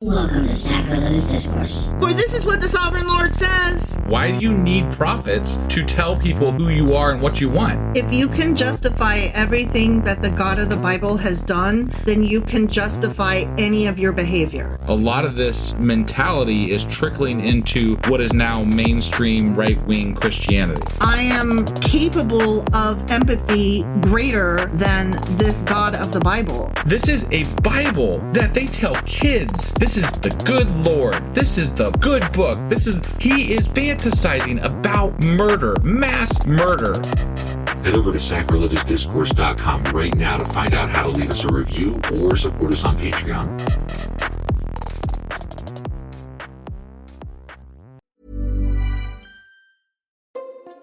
Welcome to Sacrilegious Discourse. For this is what the Sovereign Lord says. Why do you need prophets to tell people who you are and what you want? If you can justify everything that the God of the Bible has done, then you can justify any of your behavior. A lot of this mentality is trickling into what is now mainstream right-wing Christianity. I am capable of empathy greater than this God of the Bible. This is a Bible that they tell kids. This is the good Lord. This is the good book. He is fantasizing about murder, mass murder. Head over to sacrilegiousdiscourse.com right now to find out how to leave us a review or support us on Patreon.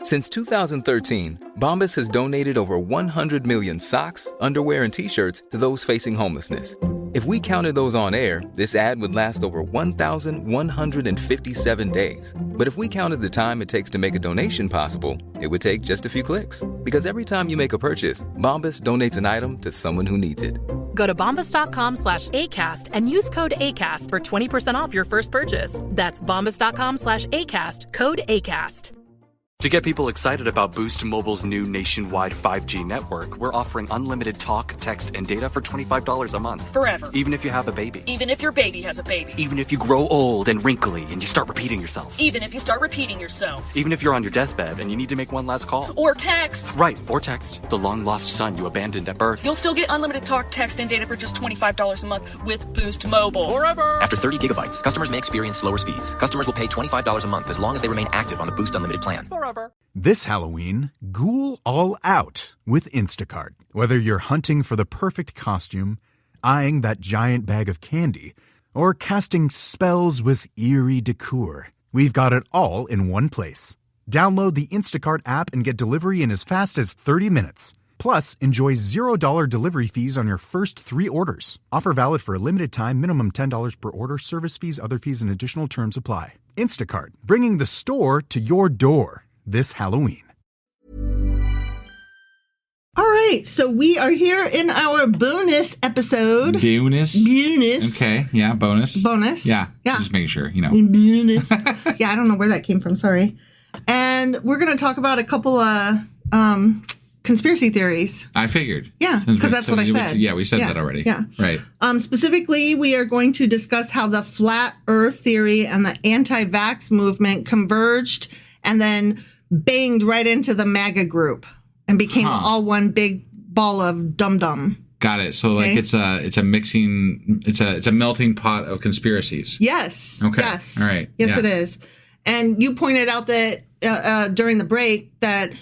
Since 2013, Bombas has donated over 100 million socks, underwear, and T-shirts to those facing homelessness. If we counted those on air, this ad would last over 1,157 days. But if we counted the time it takes to make a donation possible, it would take just a few clicks. Because every time you make a purchase, Bombas donates an item to someone who needs it. Go to bombas.com/ACAST and use code ACAST for 20% off your first purchase. That's bombas.com/ACAST, code ACAST. To get people excited about Boost Mobile's new nationwide 5G network, we're offering unlimited talk, text, and data for $25 a month. Forever. Even if you have a baby. Even if your baby has a baby. Even if you grow old and wrinkly and you start repeating yourself. Even if you start repeating yourself. Even if you're on your deathbed and you need to make one last call. Or text. Right, or text. The long-lost son you abandoned at birth. You'll still get unlimited talk, text, and data for just $25 a month with Boost Mobile. Forever! After 30 gigabytes, customers may experience slower speeds. Customers will pay $25 a month as long as they remain active on the Boost Unlimited plan. Forever! This Halloween, ghoul all out with Instacart. Whether you're hunting for the perfect costume, eyeing that giant bag of candy, or casting spells with eerie decor, we've got it all in one place. Download the Instacart app and get delivery in as fast as 30 minutes. Plus, enjoy $0 delivery fees on your first 3 orders. Offer valid for a limited time, minimum $10 per order, service fees, other fees, and additional terms apply. Instacart, bringing the store to your door this Halloween. All right, so we are here in our bonus episode. Bonus? Bonus. Okay, yeah, bonus. Bonus. Yeah, Yeah. just making sure, Bonus. Yeah, I don't know where that came from, sorry. And we're going to talk about a couple of conspiracy theories. I figured. Yeah, because that's what I said. Yeah, we said that already. Yeah. Right. Specifically, we are going to discuss how the flat earth theory and the anti-vax movement converged and then banged right into the MAGA group and became all one big ball of dum-dum. Got it. So like it's a melting pot of conspiracies. Yes. Okay. Yes. All right. Yes, it is. And you pointed out that during the break that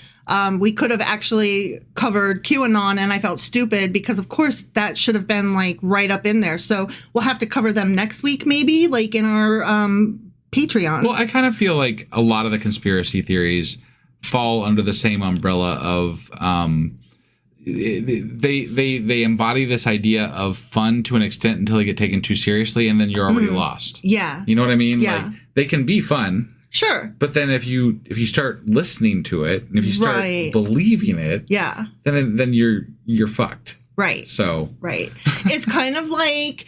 we could have actually covered QAnon, and I felt stupid because, of course, that should have been like right up in there. So we'll have to cover them next week, maybe, like in our Patreon. Well, I kind of feel like a lot of the conspiracy theories fall under the same umbrella of they embody this idea of fun to an extent until they get taken too seriously, and then you're already lost. Yeah. You know what I mean? Yeah. Like they can be fun. Sure. But then if you start listening to it and if you start believing it, yeah, then you're fucked. Right. So right. It's kind of like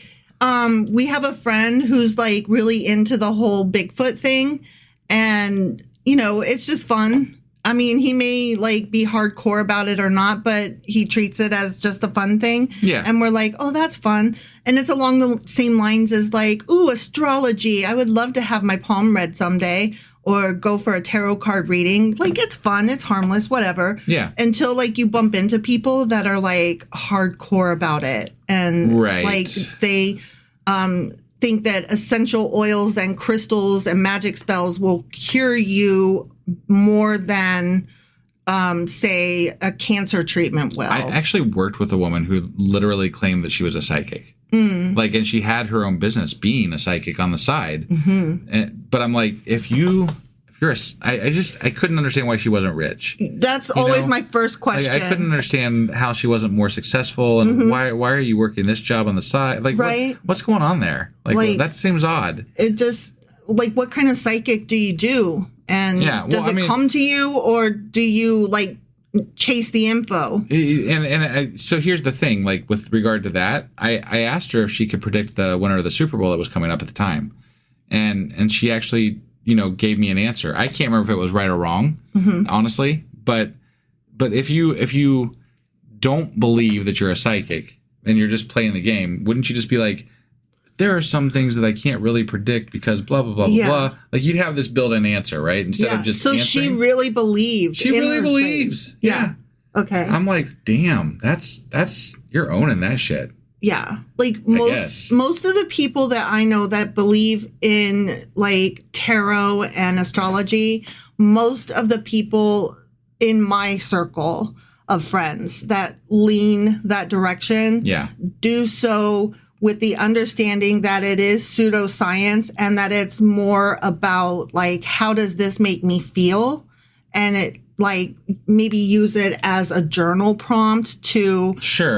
we have a friend who's like really into the whole Bigfoot thing, and it's just fun. I mean, he may like be hardcore about it or not, but he treats it as just a fun thing. Yeah. And we're like, oh, that's fun. And it's along the same lines as like, ooh, astrology. I would love to have my palm read someday or go for a tarot card reading. Like, it's fun. It's harmless, whatever. Yeah. Until like you bump into people that are like hardcore about it. And like they think that essential oils and crystals and magic spells will cure you more than, say, a cancer treatment will. I actually worked with a woman who literally claimed that she was a psychic. Like, and she had her own business being a psychic on the side. But I'm like, if you're I couldn't understand why she wasn't rich. That's always my first question. Like, I couldn't understand how she wasn't more successful, and why are you working this job on the side? Like, what's going on there? Like that seems odd. It just, like, what kind of psychic do you do? And does it come to you, or do you like chase the info. So here's the thing, like with regard to that, I asked her if she could predict the winner of the Super Bowl that was coming up at the time. And she actually, gave me an answer. I can't remember if it was right or wrong, honestly, but if you don't believe that you're a psychic and you're just playing the game, wouldn't you just be like, there are some things that I can't really predict because blah, blah, blah, blah. Like you'd have this built-in answer, right? Instead of just answering. She really believed. She really believes. Yeah. Okay. I'm like, damn, that's you're owning that shit. Yeah. Like most of the people that I know that believe in like tarot and astrology, most of the people in my circle of friends that lean that direction do so with the understanding that it is pseudoscience and that it's more about like, how does this make me feel? And it like maybe use it as a journal prompt to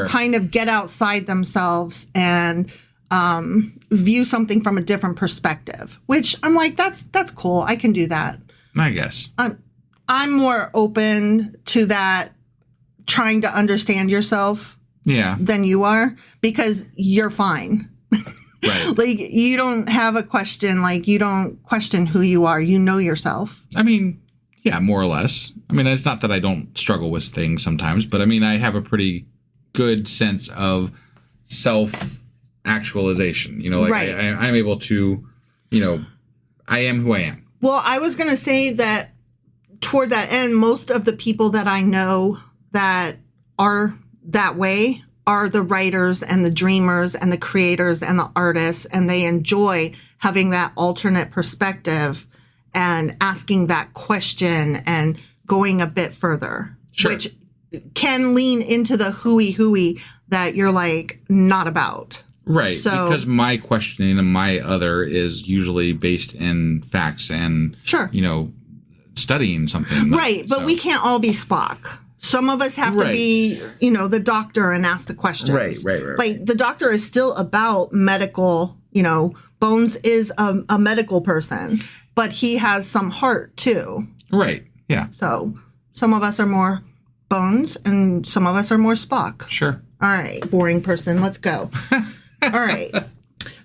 kind of get outside themselves and view something from a different perspective, which I'm like, that's cool. I can do that. I guess. I'm more open to that, trying to understand yourself than you are, because you're fine. Right. Like you don't have a question, like you don't question who you are. You know yourself. I mean, yeah, more or less. I mean, it's not that I don't struggle with things sometimes, but I mean, I have a pretty good sense of self-actualization. Like I'm able to, I am who I am. Well, I was going to say that toward that end, most of the people that I know that are that way are the writers and the dreamers and the creators and the artists, and they enjoy having that alternate perspective and asking that question and going a bit further, which can lean into the hooey that you're like not about. Right, so, because my questioning and my other is usually based in facts and, studying something. Right, but we can't all be Spock. Some of us have to be, the doctor and ask the questions. Right. Like the doctor is still about medical, Bones is a medical person, but he has some heart too. Right, yeah. So some of us are more Bones and some of us are more Spock. Sure. All right, boring person, let's go. All right.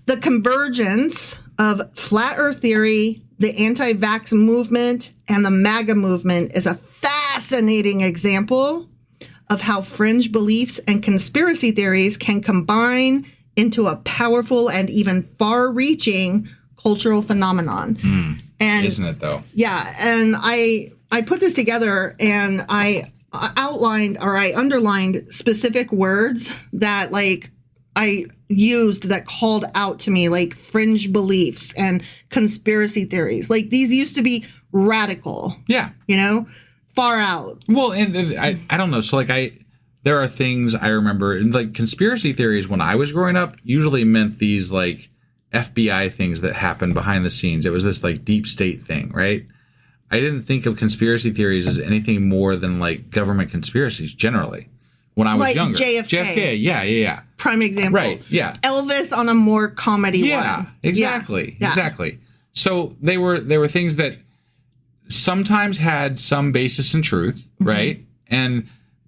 The convergence of flat earth theory, the anti-vax movement, and the MAGA movement is a fascinating example of how fringe beliefs and conspiracy theories can combine into a powerful and even far-reaching cultural phenomenon. And isn't it though? Yeah, and I put this together and I outlined or I underlined specific words that like I used that called out to me, like fringe beliefs and conspiracy theories. Like these used to be radical. Yeah. Far out. Well, and I don't know. So like there are things I remember, and like conspiracy theories when I was growing up usually meant these like FBI things that happened behind the scenes. It was this like deep state thing, right? I didn't think of conspiracy theories as anything more than like government conspiracies generally. When I was like younger. JFK. Yeah. Prime example. Right, yeah. Elvis on a more comedy one. Yeah, exactly. So they were things that sometimes had some basis in truth, right?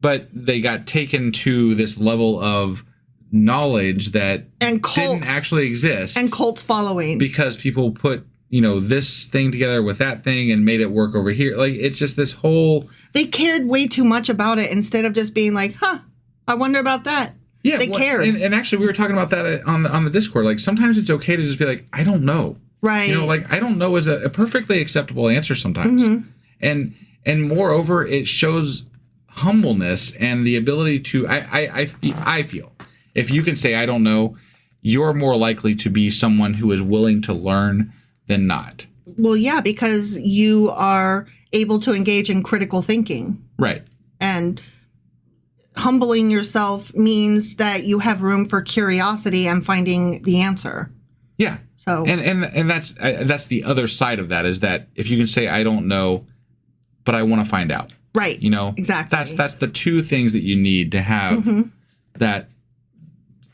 But they got taken to this level of knowledge that didn't actually exist. And cult following. Because people put, this thing together with that thing and made it work over here. Like, it's just this whole... They cared way too much about it instead of just being like, I wonder about that. Yeah, they cared. And actually, we were talking about that on the Discord. Like, sometimes it's okay to just be like, I don't know. Right. Like, I don't know is a perfectly acceptable answer sometimes. And moreover, it shows humbleness and the ability to... I feel if you can say, I don't know, you're more likely to be someone who is willing to learn than not. Well, yeah, because you are able to engage in critical thinking. Right. And humbling yourself means that you have room for curiosity and finding the answer. Yeah. So and that's the other side of that, is that if you can say, I don't know, but I want to find out. Right. Exactly. That's the two things that you need to have that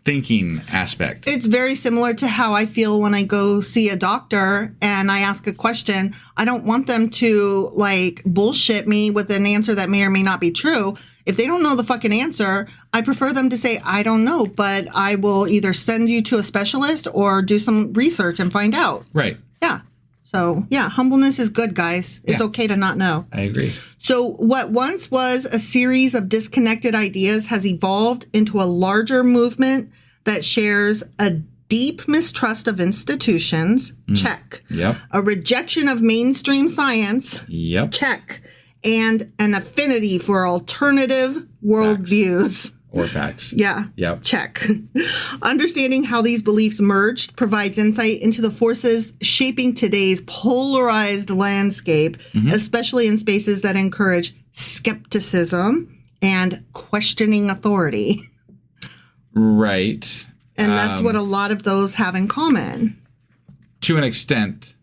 thinking aspect. It's very similar to how I feel when I go see a doctor and I ask a question. I don't want them to like bullshit me with an answer that may or may not be true. If they don't know the fucking answer, I prefer them to say, I don't know, but I will either send you to a specialist or do some research and find out. Right. Yeah. So, yeah, humbleness is good, guys. It's okay to not know. I agree. So what once was a series of disconnected ideas has evolved into a larger movement that shares a deep mistrust of institutions. Check. Yep. A rejection of mainstream science. Yep. Check. And an affinity for alternative worldviews. Or facts. Yeah. Yep. Check. Understanding how these beliefs merged provides insight into the forces shaping today's polarized landscape, especially in spaces that encourage skepticism and questioning authority. Right. And that's what a lot of those have in common. To an extent,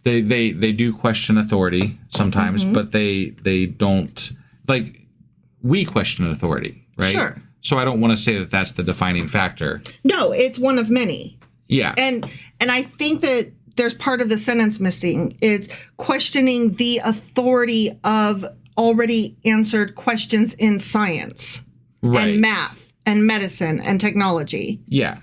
they do question authority sometimes, but they don't, like, we question authority, right? Sure. So I don't want to say that that's the defining factor. No, it's one of many. Yeah. And I think that there's part of the sentence missing. It's questioning the authority of already answered questions in science and math and medicine and technology. Yeah.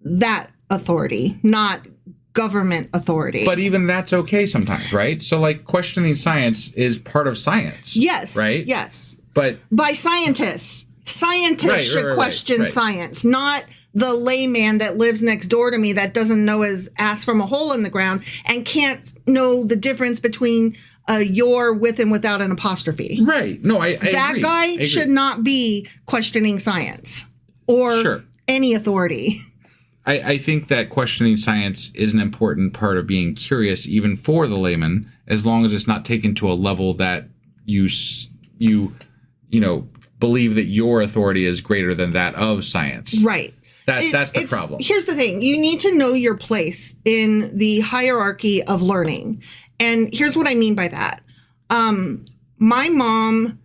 That authority, not government authority. But even that's okay sometimes, right? So, like, questioning science is part of science. Yes. Right? Yes. But by scientists. Scientists should question science, not the layman that lives next door to me that doesn't know his ass from a hole in the ground and can't know the difference between your with and without an apostrophe. Right. No, I that agree. guy should not be questioning science or any authority. I think that questioning science is an important part of being curious, even for the layman, as long as it's not taken to a level that you know, believe that your authority is greater than that of science. Right. That's the problem. Here's the thing. You need to know your place in the hierarchy of learning. And here's what I mean by that. My mom,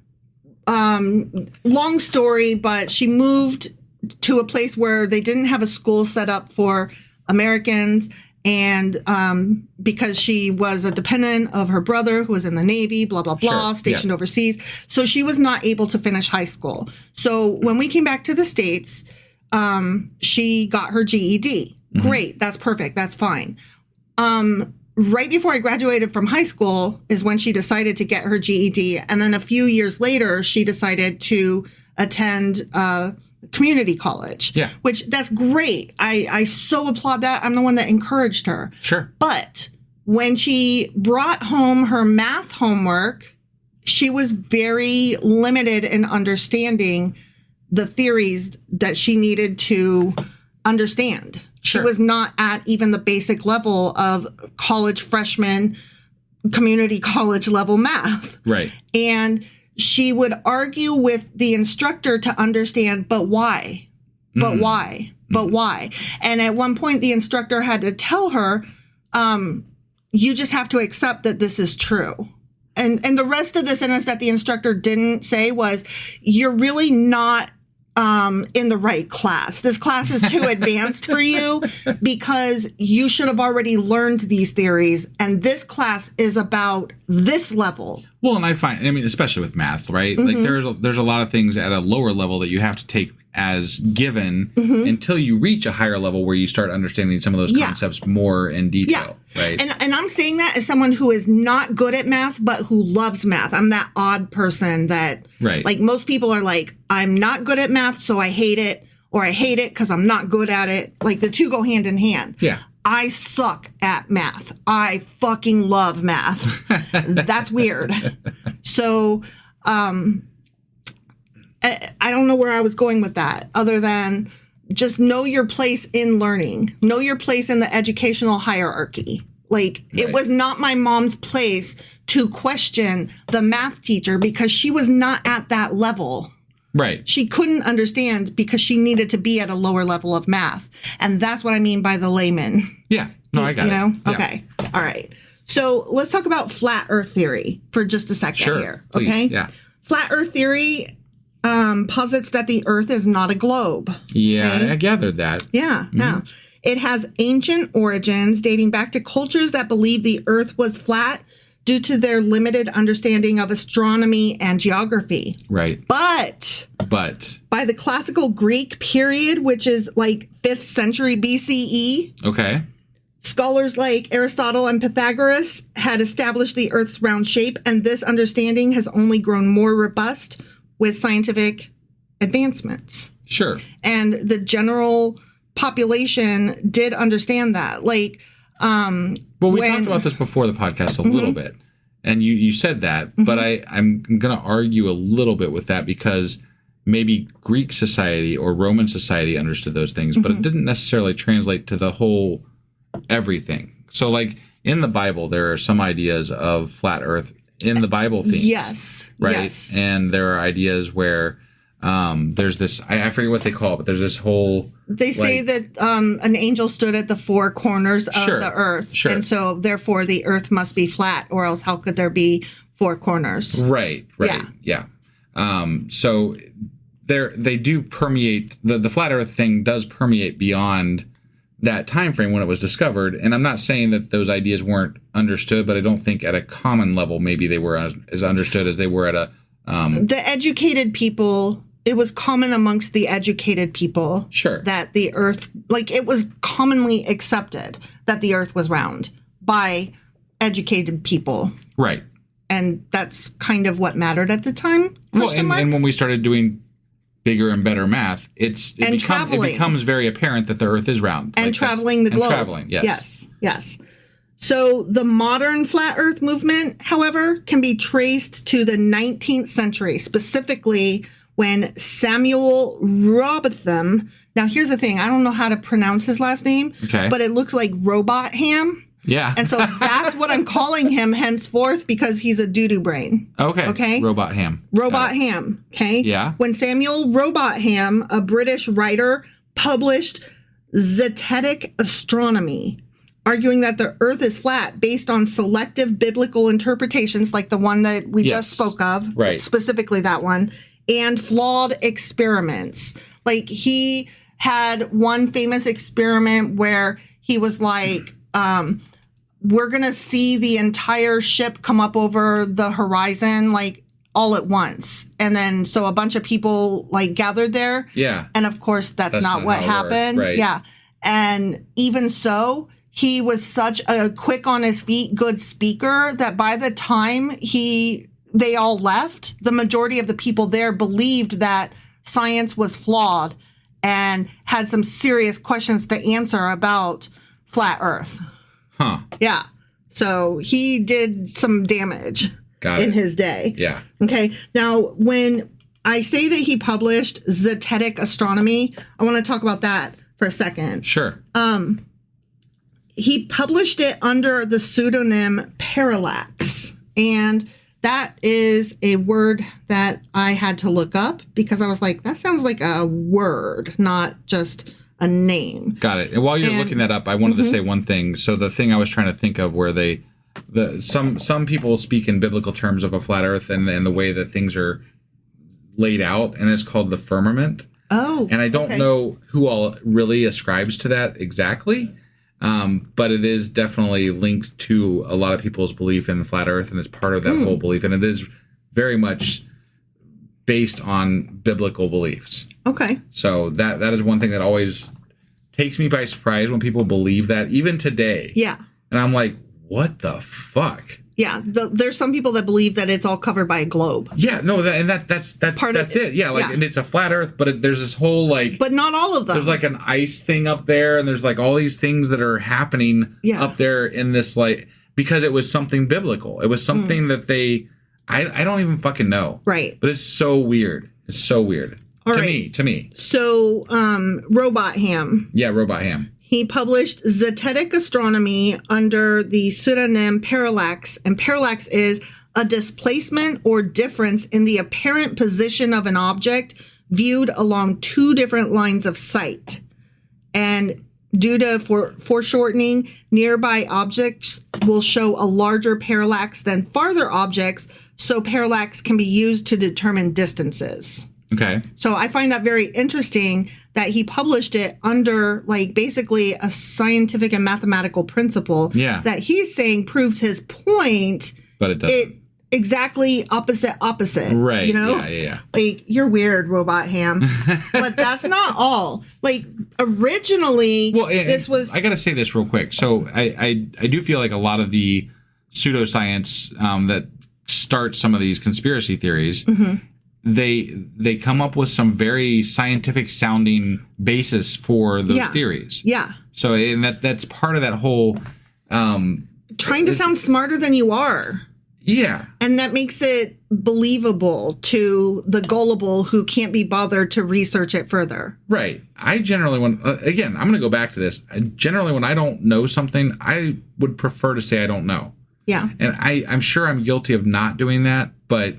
long story, but she moved to a place where they didn't have a school set up for Americans. And because she was a dependent of her brother who was in the Navy, blah, blah, blah, stationed overseas. So she was not able to finish high school. So when we came back to the States, she got her GED. Great. That's perfect. That's fine. Right before I graduated from high school is when she decided to get her GED. And then a few years later, she decided to attend community college. Yeah. Which that's great. I so applaud that. I'm the one that encouraged her. Sure. But when she brought home her math homework, she was very limited in understanding the theories that she needed to understand. Sure. She was not at even the basic level of college freshman, community college level math. Right. And she would argue with the instructor to understand, but why? But why? But why? And at one point, the instructor had to tell her, you just have to accept that this is true. And the rest of the sentence that the instructor didn't say was, you're really not in the right class. This class is too advanced for you because you should have already learned these theories. And this class is about this level. Well, and I mean, especially with math, right? Like there's a lot of things at a lower level that you have to take as given until you reach a higher level where you start understanding some of those concepts more in detail, right? And I'm saying that as someone who is not good at math, but who loves math. I'm that odd person that, like, most people are like, I'm not good at math, so I hate it, or I hate it because I'm not good at it. Like, the two go hand in hand. Yeah. I suck at math. I fucking love math. That's weird. So, I don't know where I was going with that, other than just know your place in learning. Know your place in the educational hierarchy. Like, it was not my mom's place to question the math teacher because she was not at that level. Right. She couldn't understand because she needed to be at a lower level of math. And that's what I mean by the layman. Yeah. No, I got it. You know? Yeah. Okay. All right. So let's talk about flat earth theory for just a second here. Please. Okay. Yeah. Flat earth theory posits that the Earth is not a globe. Yeah, okay? I gathered that. Yeah, yeah. It has ancient origins dating back to cultures that believed the Earth was flat due to their limited understanding of astronomy and geography. Right. But by the classical Greek period, which is like 5th century BCE, okay, scholars like Aristotle and Pythagoras had established the Earth's round shape, and this understanding has only grown more robust with scientific advancements. Sure. And the general population did understand that. Like, well, we talked about this before the podcast a little bit, and you said that, but I'm going to argue a little bit with that because maybe Greek society or Roman society understood those things, but it didn't necessarily translate to the whole everything. So, like, in the Bible, there are some ideas of flat Earth in the Bible themes. Yes. Right? Yes. And there are ideas where there's this, I forget what they call it, but there's this whole... They say that an angel stood at the four corners of the earth. Sure. And so, therefore, the earth must be flat, or else how could there be four corners? Right. Yeah. So, they do permeate, the flat earth thing does permeate beyond that time frame when it was discovered. And I'm not saying that those ideas weren't understood, but I don't think at a common level maybe they were as understood as they were at a... the educated people... It was common amongst the educated people that the earth, like it was commonly accepted that the earth was round by educated people. Right. And that's kind of what mattered at the time. Well, and when we started doing bigger and better math, it becomes very apparent that the earth is round. And traveling the globe. Traveling, yes. Yes. So the modern flat earth movement, however, can be traced to the 19th century, specifically when Samuel Robotham, now here's the thing, I don't know how to pronounce his last name, but it looks like Robot Ham. Yeah. And so that's what I'm calling him henceforth because he's a doo-doo brain. Okay. Robot Ham. Robot Ham. Okay. Yeah. When Samuel Robot Ham, a British writer, published Zetetic Astronomy, arguing that the earth is flat based on selective biblical interpretations like the one that we just spoke of, specifically that one, and flawed experiments. Like, he had one famous experiment where he was like, we're going to see the entire ship come up over the horizon, like, all at once. And then, so a bunch of people, like, gathered there. Yeah. And, of course, that's not what happened. Right. Yeah. And even so, he was such a quick on his feet, good speaker that by the time they all left, the majority of the people there believed that science was flawed and had some serious questions to answer about flat Earth. Huh. Yeah. So he did some damage in his day. Yeah. Okay. Now, when I say that he published Zetetic Astronomy, I want to talk about that for a second. Sure. He published it under the pseudonym Parallax, and that is a word that I had to look up because I was like, that sounds like a word, not just a name. Got it. And while you're looking that up, I wanted to say one thing. So the thing I was trying to think of where some people speak in biblical terms of a flat earth and the way that things are laid out, and it's called the firmament. Oh. And I don't know who all really ascribes to that exactly. But it is definitely linked to a lot of people's belief in the flat earth, and it's part of that whole belief. And it is very much based on biblical beliefs. Okay. So that is one thing that always takes me by surprise when people believe that, even today. Yeah. And I'm like, what the fuck? Yeah, there's some people that believe that it's all covered by a globe. Yeah, no, that's it. Yeah, like, and it's a flat Earth, but there's this whole like. But not all of them. There's like an ice thing up there, and there's like all these things that are happening up there in this, like, because it was something biblical. It was something that I don't even fucking know. Right. But it's so weird. It's so weird. To me. So, Robot Ham. Yeah, Robot Ham. He published Zetetic Astronomy under the pseudonym Parallax, and parallax is a displacement or difference in the apparent position of an object viewed along two different lines of sight. And due to foreshortening, nearby objects will show a larger parallax than farther objects, so parallax can be used to determine distances. Okay. So I find that very interesting that he published it under like basically a scientific and mathematical principle that he's saying proves his point. But it doesn't. Exactly opposite. Right. You know? Yeah. Like, you're weird, Robot Ham. But that's not all. Like, originally, this was... I got to say this real quick. So I do feel like a lot of the pseudoscience that start some of these conspiracy theories, they come up with some very scientific sounding basis for those theories. Yeah. So and that's part of that whole... trying to sound smarter than you are. Yeah. And that makes it believable to the gullible who can't be bothered to research it further. Right. I generally, again, I'm going to go back to this. Generally, when I don't know something, I would prefer to say I don't know. Yeah. And I'm sure I'm guilty of not doing that, but,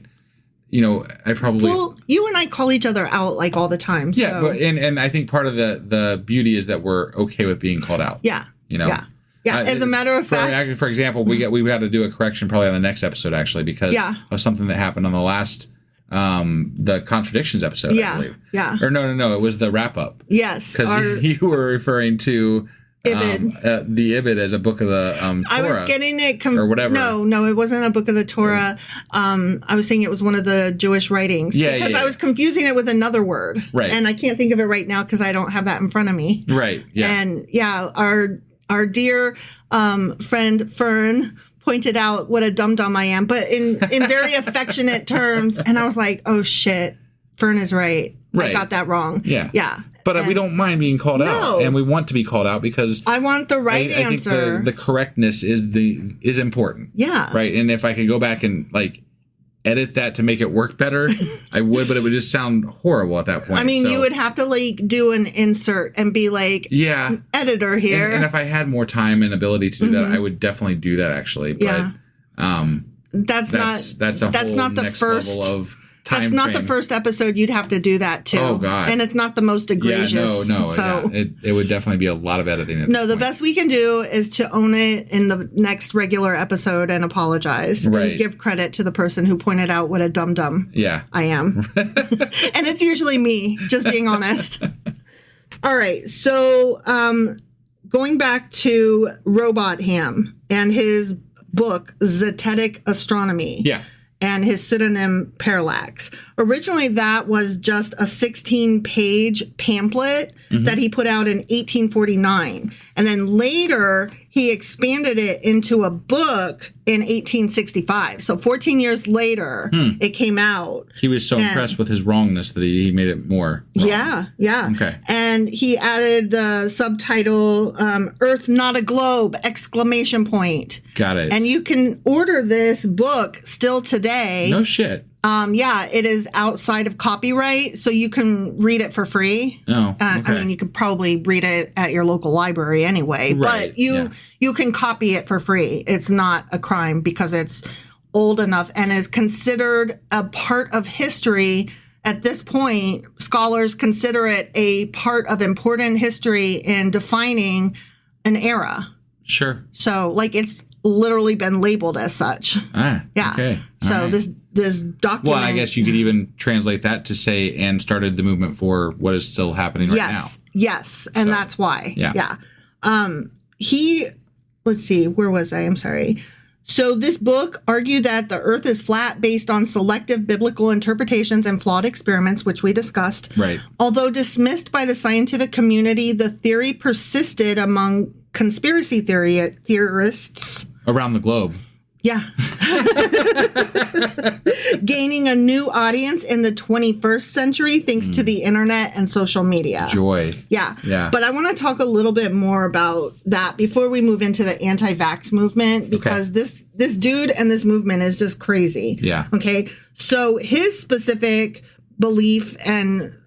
you know, I probably... Well, you and I call each other out like all the time. So. Yeah, but and I think part of the beauty is that we're okay with being called out. Yeah. You know? Yeah. Yeah, as a matter of fact. For example, we got to do a correction probably on the next episode, actually, because of something that happened on the last, the contradictions episode, I believe. Yeah. Or no, it was the wrap up. Yes. Because you were referring to Ibid. The Ibid as a book of the Torah. I was getting it or whatever. No, it wasn't a book of the Torah. I was saying it was one of the Jewish writings. Because I was confusing it with another word. Right. And I can't think of it right now because I don't have that in front of me. Right. Yeah. And our dear friend Fern pointed out what a dum-dum I am, but in very affectionate terms. And I was like, oh, shit, Fern is right. I got that wrong. Yeah. Yeah. But we don't mind being called out, and we want to be called out because I want the right answer. I think the correctness is important. Yeah. Right. And if I could go back and like edit that to make it work better, I would, but it would just sound horrible at that point. I mean, you would have to like do an insert and be like, editor here. And if I had more time and ability to do that, I would definitely do that actually. But that's not the first level of time. That's not the first episode you'd have to do that too. Oh God. And it's not the most egregious. Yeah, no. So it would definitely be a lot of editing. The best we can do is to own it in the next regular episode and apologize. Right. And give credit to the person who pointed out what a dum-dum I am. And it's usually me, just being honest. All right. So going back to Robot Ham and his book, Zetetic Astronomy. Yeah. And his pseudonym Parallax. Originally, that was just a 16-page pamphlet that he put out in 1849. And then later, he expanded it into a book in 1865. So 14 years later, it came out. He was so impressed with his wrongness that he made it more wrong. Yeah. Okay. And he added the subtitle, Earth Not a Globe, ! Got it. And you can order this book still today. No shit. It is outside of copyright, so you can read it for free. Oh, okay. I mean, you could probably read it at your local library anyway, right. But you can copy it for free. It's not a crime because it's old enough and is considered a part of history. At this point, scholars consider it a part of important history in defining an era. Sure. So, like, it's literally been labeled as such. Ah, yeah. Okay. So right. this document. Well, and I guess you could even translate that to say, and started the movement for what is still happening right now. Yes, and that's why. Yeah. Let's see, where was I? I'm sorry. So this book argued that the Earth is flat based on selective biblical interpretations and flawed experiments, which we discussed. Right. Although dismissed by the scientific community, the theory persisted among conspiracy theorists around the globe. Yeah. Gaining a new audience in the 21st century thanks to the internet and social media. Joy. Yeah. But I want to talk a little bit more about that before we move into the anti-vax movement, because this dude and this movement is just crazy. Yeah. Okay. So his specific belief and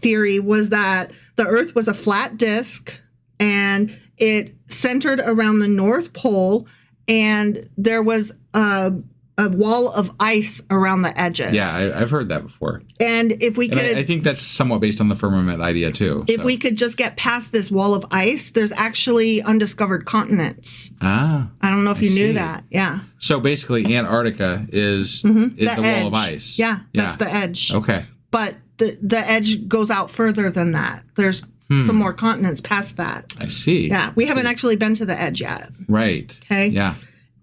theory was that the Earth was a flat disk and it centered around the North Pole, and there was a wall of ice around the edges. Yeah, I've heard that before. And if we could... I think that's somewhat based on the firmament idea, too. If we could just get past this wall of ice, there's actually undiscovered continents. Ah. I don't know if you knew that. Yeah. So basically, Antarctica is the wall of ice. Yeah, that's the edge. Okay. but the edge goes out further than that. There's some more continents past that. I see. Yeah, we haven't actually been to the edge yet. Right. Okay. Yeah.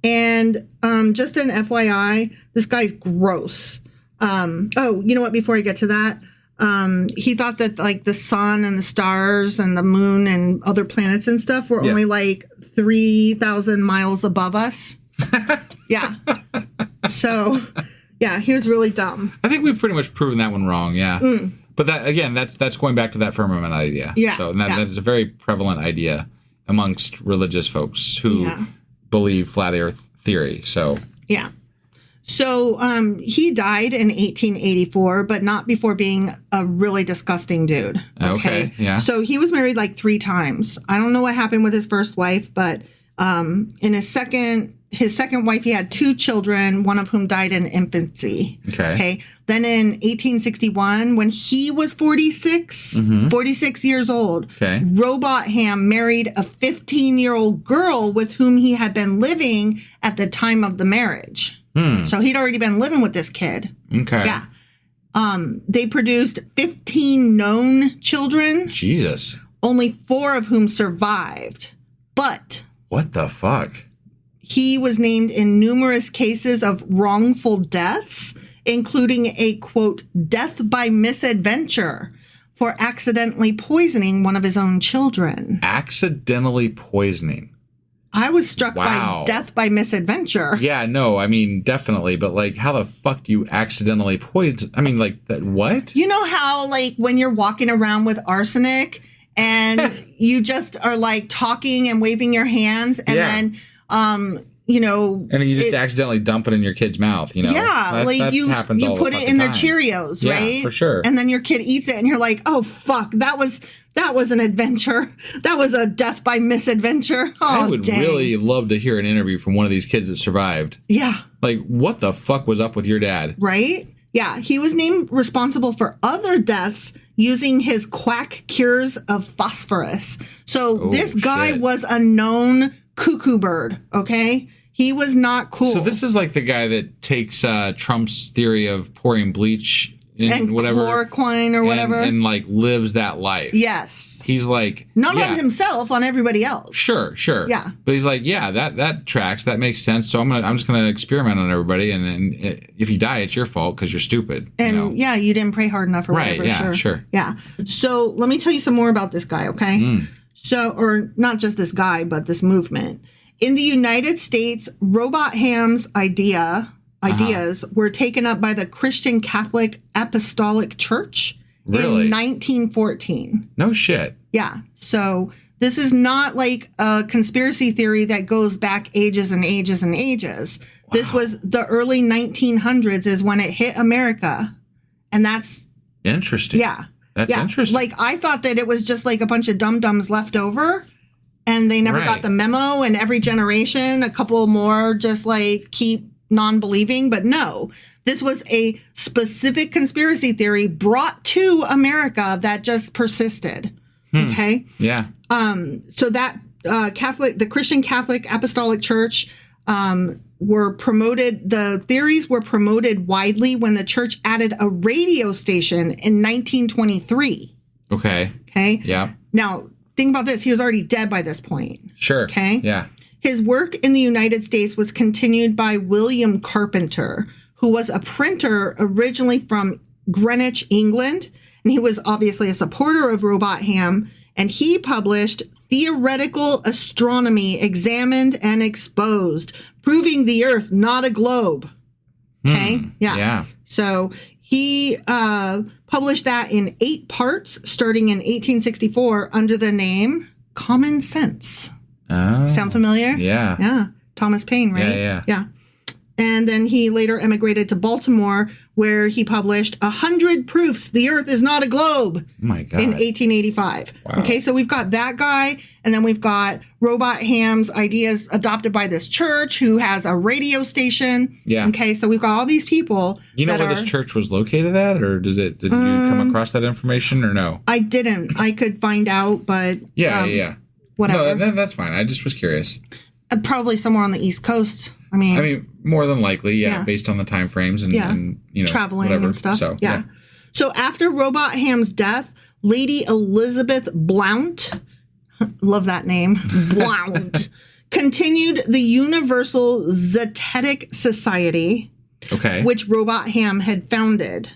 And just an FYI, this guy's gross. Oh, you know what? Before I get to that, he thought that like the sun and the stars and the moon and other planets and stuff were only like 3,000 miles above us. Yeah. So, yeah, he was really dumb. I think we've pretty much proven that one wrong. Yeah. But that again, that's going back to that firmament idea. Yeah. So that is a very prevalent idea amongst religious folks who believe flat Earth theory. So yeah. So he died in 1884, but not before being a really disgusting dude. Okay. Yeah. So he was married like 3 times. I don't know what happened with his first wife, but in his second wife, he had 2 children, one of whom died in infancy. Okay. Then in 1861, when he was 46 years old, Robot Ham married a 15-year-old girl with whom he had been living at the time of the marriage. So he'd already been living with this kid. Okay. Yeah. They produced 15 known children. Jesus. Only 4 of whom survived. But what the fuck? He was named in numerous cases of wrongful deaths, including a, quote, death by misadventure for accidentally poisoning one of his own children. Accidentally poisoning. I was struck by death by misadventure. Yeah, no, I mean, definitely. But, like, how the fuck do you accidentally poison? I mean, like, that, what? You know how, like, when you're walking around with arsenic and you just are, like, talking and waving your hands and then, you know. And you just accidentally dump it in your kid's mouth, you know? Yeah, like you put it in the Cheerios, right? Yeah, for sure. And then your kid eats it and you're like, oh, fuck, that was an adventure. That was a death by misadventure. Oh, I would really love to hear an interview from one of these kids that survived. Yeah. Like, what the fuck was up with your dad? Right? Yeah. He was named responsible for other deaths using his quack cures of phosphorus. So this guy was a known cuckoo bird, okay? He was not cool. So this is like the guy that takes Trump's theory of pouring bleach and whatever, chloroquine or whatever, and like lives that life. Yes, he's like not on himself, on everybody else. Sure, yeah. But he's like, yeah, that tracks, that makes sense. So I'm just gonna experiment on everybody, and then if you die, it's your fault because you're stupid. And you didn't pray hard enough or whatever. Yeah, sure. Yeah. So let me tell you some more about this guy, okay? So, or not just this guy, but this movement in the United States. Robot Ham's ideas were taken up by the Christian Catholic Apostolic Church in 1914. No shit. Yeah. So this is not like a conspiracy theory that goes back ages and ages and ages. Wow. This was the early 1900s is when it hit America. And that's interesting. Yeah. That's interesting. Like I thought that it was just like a bunch of dum-dums left over and they never got the memo, and every generation, a couple more just like keep non-believing, but no, this was a specific conspiracy theory brought to America that just persisted. Okay. Yeah. So that the Christian Catholic Apostolic Church the theories were promoted widely when the church added a radio station in 1923. Okay. Yeah. Now, think about this. He was already dead by this point. Sure. Okay. Yeah. His work in the United States was continued by William Carpenter, who was a printer originally from Greenwich, England. And he was obviously a supporter of Robot Ham. And he published Theoretical Astronomy Examined and Exposed, proving the Earth not a globe. Okay? Yeah. So he published that in 8 parts, starting in 1864 under the name Common Sense. Oh. Sound familiar? Yeah. Yeah. Thomas Paine, right? Yeah. And then he later emigrated to Baltimore, where he published 100 Proofs the Earth is Not a Globe. Oh my God. In 1885. Wow. Okay, so we've got that guy, and then we've got Robot Ham's ideas adopted by this church, who has a radio station. Yeah. Okay, so we've got all these people. You know where this church was located at, or did you come across that information, or no? I didn't. I could find out, but yeah. Whatever. No, that's fine. I just was curious. Probably somewhere on the East Coast. I mean, more than likely, based on the time frames and you know, traveling whatever. and stuff. So, yeah. So after Robot Ham's death, Lady Elizabeth Blount, love that name, Blount, continued the Universal Zetetic Society, which Robot Ham had founded.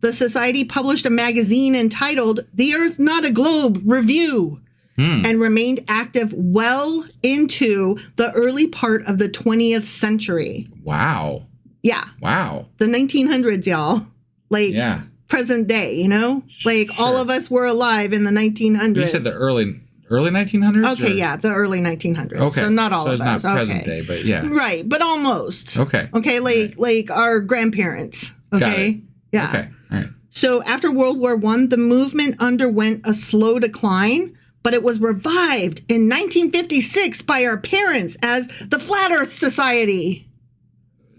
The society published a magazine entitled The Earth Not a Globe Review and remained active well into the early part of the 20th century. Wow. Yeah. Wow. The 1900s, y'all. Like, present day, you know? Like, all of us were alive in the 1900s. You said the early 1900s? Okay, yeah, the early 1900s. Okay. So not all of us. So it's not present day, but yeah. Right, but almost. Okay. Okay, like our grandparents. Okay? Got it. Yeah. Okay, all right. So after World War I, the movement underwent a slow decline, but it was revived in 1956 by our parents as the Flat Earth Society.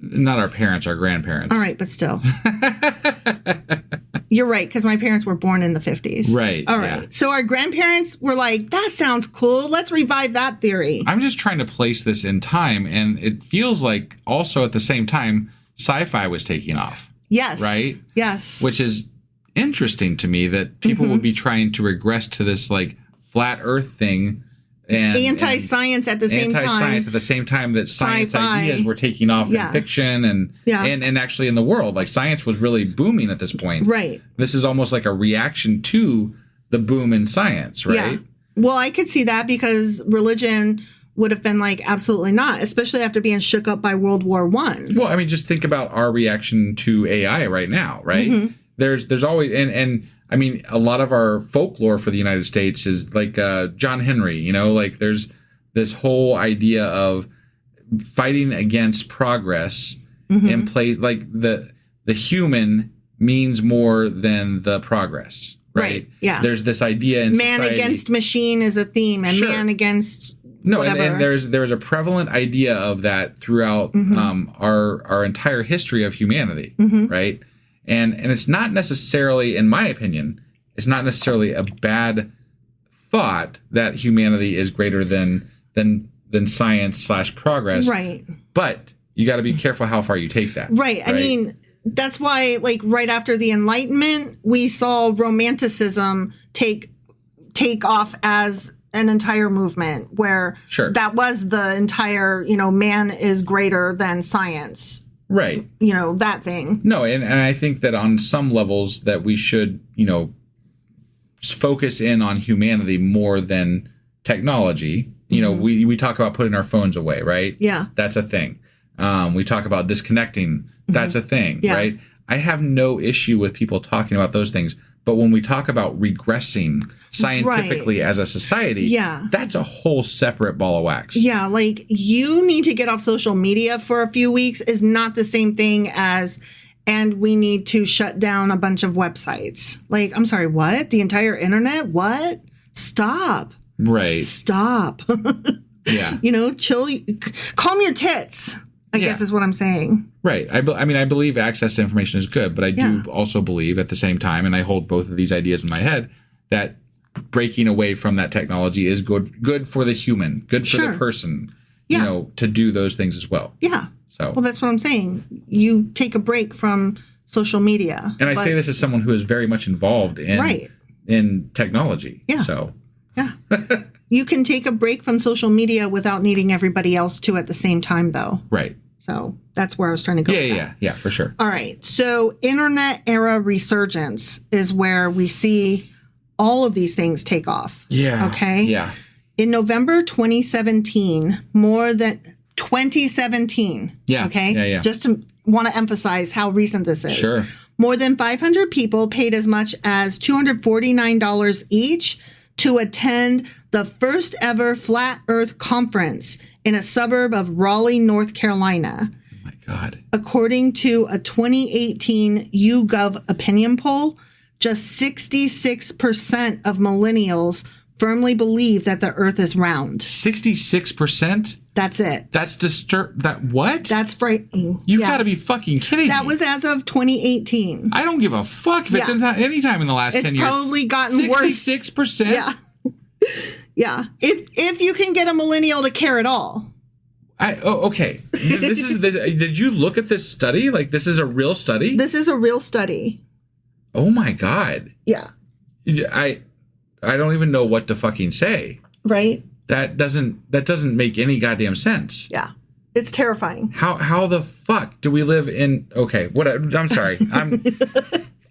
Not our parents, our grandparents. All right, but still. You're right, because my parents were born in the 50s. Right. All right. Yeah. So our grandparents were like, that sounds cool. Let's revive that theory. I'm just trying to place this in time, and it feels like also at the same time, sci-fi was taking off. Yes. Right? Yes. Which is interesting to me that people would be trying to regress to this like flat earth thing. And anti-science at the same time. Anti-science at the same time that science Sci-fi. ideas were taking off in fiction and actually in the world. Like science was really booming at this point. Right. This is almost like a reaction to the boom in science, right? Yeah. Well, I could see that because religion would have been like, absolutely not, especially after being shook up by World War I. Well, I mean, just think about our reaction to AI right now, right? Mm-hmm. There's always, and I mean, a lot of our folklore for the United States is like John Henry, you know, like there's this whole idea of fighting against progress in place, like the human means more than the progress, right? Yeah. There's this idea in man society. Against machine is a theme, and man against whatever. And there's a prevalent idea of that throughout our entire history of humanity, right? And it's not necessarily, in my opinion, it's not necessarily a bad thought that humanity is greater than science / progress. Right. But you got to be careful how far you take that. Right. I mean, that's why, like, right after the Enlightenment, we saw Romanticism take off as an entire movement where that was the entire, you know, man is greater than science. Right. You know, that thing. No, and I think that on some levels that we should, you know, focus in on humanity more than technology. You know, we talk about putting our phones away, right? Yeah. That's a thing. We talk about disconnecting. That's a thing, right? I have no issue with people talking about those things. But when we talk about regressing scientifically as a society, that's a whole separate ball of wax. Yeah, like you need to get off social media for a few weeks is not the same thing as, and we need to shut down a bunch of websites. Like, I'm sorry, what? The entire internet? What? Stop. Right. Stop. Yeah. You know, chill. Calm your tits, I guess is what I'm saying. Right. I mean, I believe access to information is good, but I do also believe at the same time, and I hold both of these ideas in my head, that breaking away from that technology is good for the human, good for the person, you know, to do those things as well. Yeah. So, well, that's what I'm saying. You take a break from social media. And I say this as someone who is very much involved in technology. Yeah. So. Yeah. You can take a break from social media without needing everybody else to at the same time, though. Right. So that's where I was trying to go. Yeah, for sure. All right. So internet era resurgence is where we see all of these things take off. Yeah. Okay. Yeah. In November 2017, more than 2017. Yeah. Okay. Yeah. Just to want to emphasize how recent this is. Sure. More than 500 people paid as much as $249 each to attend the first ever Flat Earth Conference in a suburb of Raleigh, North Carolina. Oh my God. According to a 2018 YouGov opinion poll, just 66% of millennials firmly believe that the Earth is round. 66%? That's it. That's what? That's frightening. You gotta be fucking kidding me. That was as of 2018. I don't give a fuck if it's any time in the last 10 years. It's probably gotten worse. 66%? Yeah. Yeah. If you can get a millennial to care at all. Okay. Did you look at this study? Like, this is a real study? This is a real study. Oh my God. Yeah. I don't even know what to fucking say. Right? That doesn't make any goddamn sense. Yeah. It's terrifying. How the fuck do we live in? Okay, I'm sorry.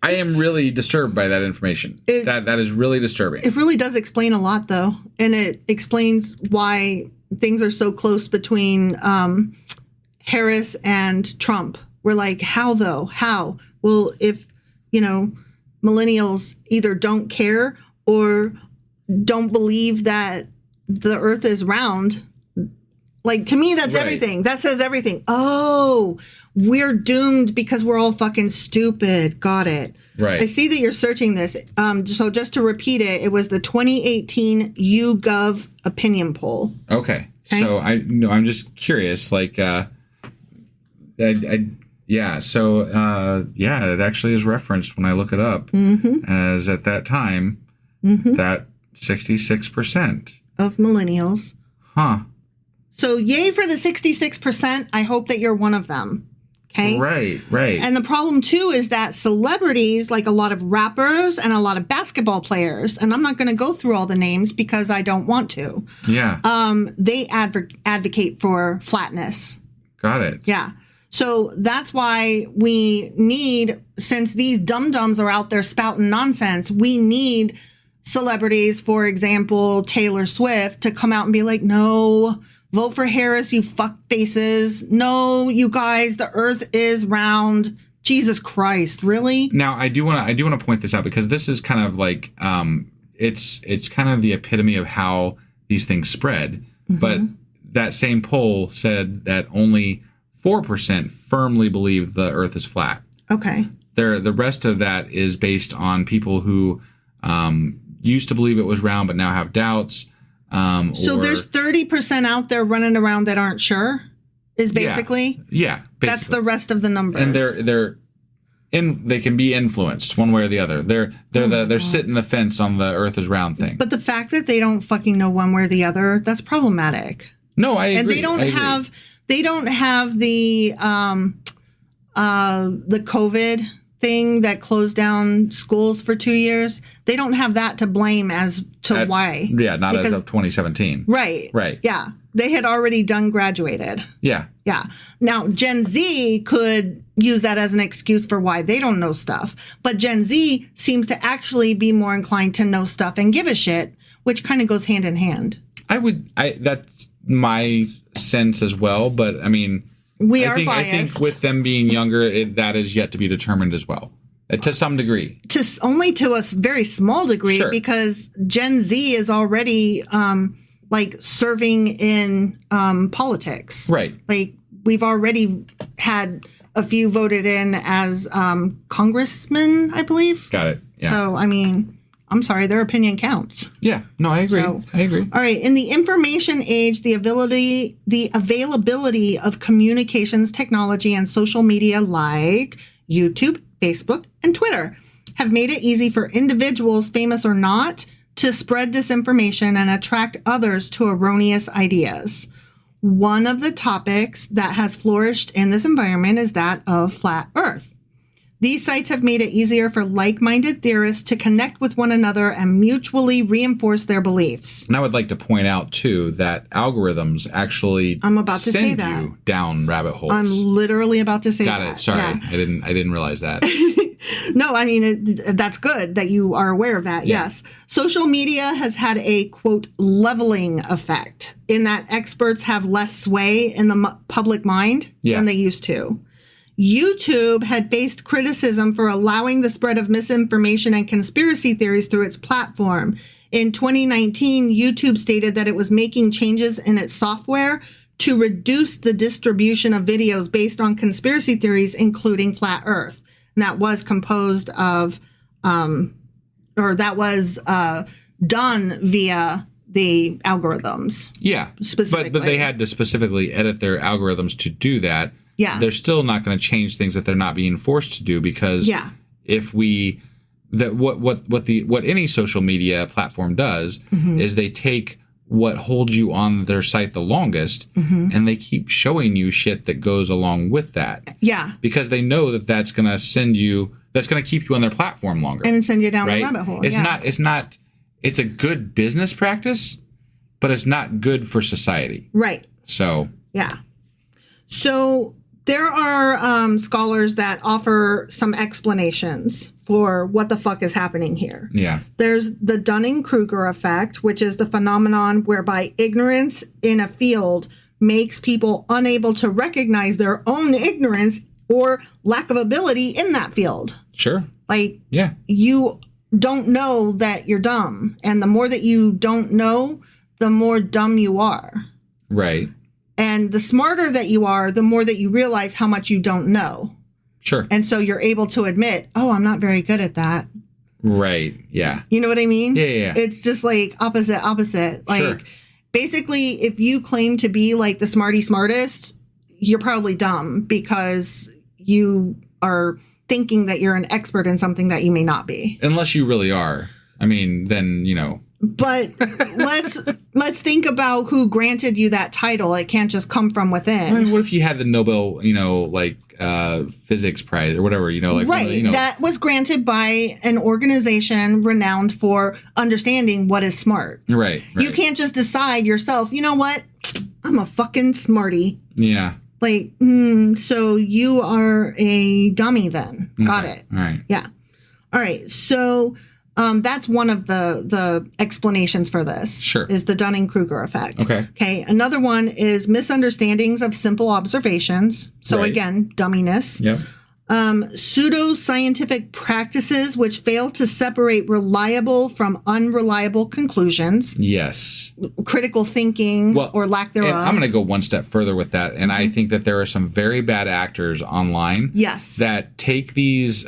I am really disturbed by that information. That is really disturbing. It really does explain a lot, though, and it explains why things are so close between Harris and Trump. We're like, how though? How? Well, if millennials either don't care or don't believe that the Earth is round. Like, to me, that's everything. That says everything. Oh, we're doomed because we're all fucking stupid. Got it. Right. I see that you're searching this. So just to repeat it, it was the 2018 YouGov opinion poll. Okay. So I'm just curious. Like, yeah. So it actually is referenced when I look it up as at that time that 66% of millennials. Huh. So yay for the 66%. I hope that you're one of them. Okay. Right. And the problem too is that celebrities, like a lot of rappers and a lot of basketball players, and I'm not going to go through all the names because I don't want to. Yeah. They advocate for flatness. Got it. Yeah. So that's why we need, since these dum-dums are out there spouting nonsense, we need celebrities, for example, Taylor Swift, to come out and be like, no, vote for Harris, you fuck faces. No, you guys, the earth is round. Jesus Christ, really? Now, I do want to point this out because this is kind of like it's kind of the epitome of how these things spread. But that same poll said that only 4% firmly believe the earth is flat. Okay. The rest of that is based on people who used to believe it was round but now have doubts. So there's 30% out there running around that aren't sure, is basically? Yeah, basically. That's the rest of the numbers. And they can be influenced one way or the other. They're sitting the fence on the earth is round thing. But the fact that they don't fucking know one way or the other, that's problematic. No, I agree. And they don't have the COVID thing that closed down schools for 2 years. They don't have that to blame as to why. Yeah, not as of 2017. Right. Yeah. They had already graduated. Yeah. Now, Gen Z could use that as an excuse for why they don't know stuff. But Gen Z seems to actually be more inclined to know stuff and give a shit, which kind of goes hand in hand. That's my sense as well. But I mean, biased. I think with them being younger, that is yet to be determined as well, to some degree. Only to a very small degree, sure. Because Gen Z is already serving in politics. Right. Like, we've already had a few voted in as congressmen, I believe. Got it. Yeah. So, I mean, I'm sorry, their opinion counts. Yeah, no, I agree. I agree. All right. In the information age, the availability of communications technology and social media like YouTube, Facebook, and Twitter have made it easy for individuals, famous or not, to spread disinformation and attract others to erroneous ideas. One of the topics that has flourished in this environment is that of flat Earth. These sites have made it easier for like-minded theorists to connect with one another and mutually reinforce their beliefs. And I would like to point out, too, that algorithms actually send you down rabbit holes. I'm literally about to say that. Got it. Sorry. Yeah. I didn't realize that. No, I mean, that's good that you are aware of that. Yeah. Yes. Social media has had a, quote, leveling effect in that experts have less sway in the public mind than they used to. YouTube had faced criticism for allowing the spread of misinformation and conspiracy theories through its platform. In 2019, YouTube stated that it was making changes in its software to reduce the distribution of videos based on conspiracy theories, including flat Earth. And that was composed of, done via the algorithms. Yeah, specifically. But they had to specifically edit their algorithms to do that. Yeah. They're still not going to change things that they're not being forced to do because if what any social media platform does is they take what holds you on their site the longest and they keep showing you shit that goes along with that. Yeah. Because they know that that's going to send you that's going to keep you on their platform longer. And send you down right? the rabbit hole. It's a good business practice, but it's not good for society. Right. So. Yeah. So there are scholars that offer some explanations for what the fuck is happening here. Yeah. There's the Dunning-Kruger effect, which is the phenomenon whereby ignorance in a field makes people unable to recognize their own ignorance or lack of ability in that field. Sure. Like, yeah, you don't know that you're dumb. And the more that you don't know, the more dumb you are. Right. And the smarter that you are, the more that you realize how much you don't know. Sure. And so you're able to admit, oh, I'm not very good at that. Right. Yeah. You know what I mean? Yeah. It's just like opposite. Like, sure. Basically, if you claim to be like the smartest, you're probably dumb because you are thinking that you're an expert in something that you may not be. Unless you really are. I mean, then, you know. But let's think about who granted you that title. It can't just come from within. I mean, what if you had the Nobel, physics prize or whatever, right. That was granted by an organization renowned for understanding what is smart. Right. You can't just decide yourself, you know what? I'm a fucking smarty. Yeah. Like, so you are a dummy then. Okay. Got it. All right. Yeah. All right. So that's one of the explanations for this. Sure. Is the Dunning-Kruger effect. Okay. Another one is misunderstandings of simple observations. So again, dumminess. Yep. Pseudo-scientific practices which fail to separate reliable from unreliable conclusions. Yes. Critical thinking or lack thereof. I'm going to go one step further with that. And I think that there are some very bad actors online. Yes. That take these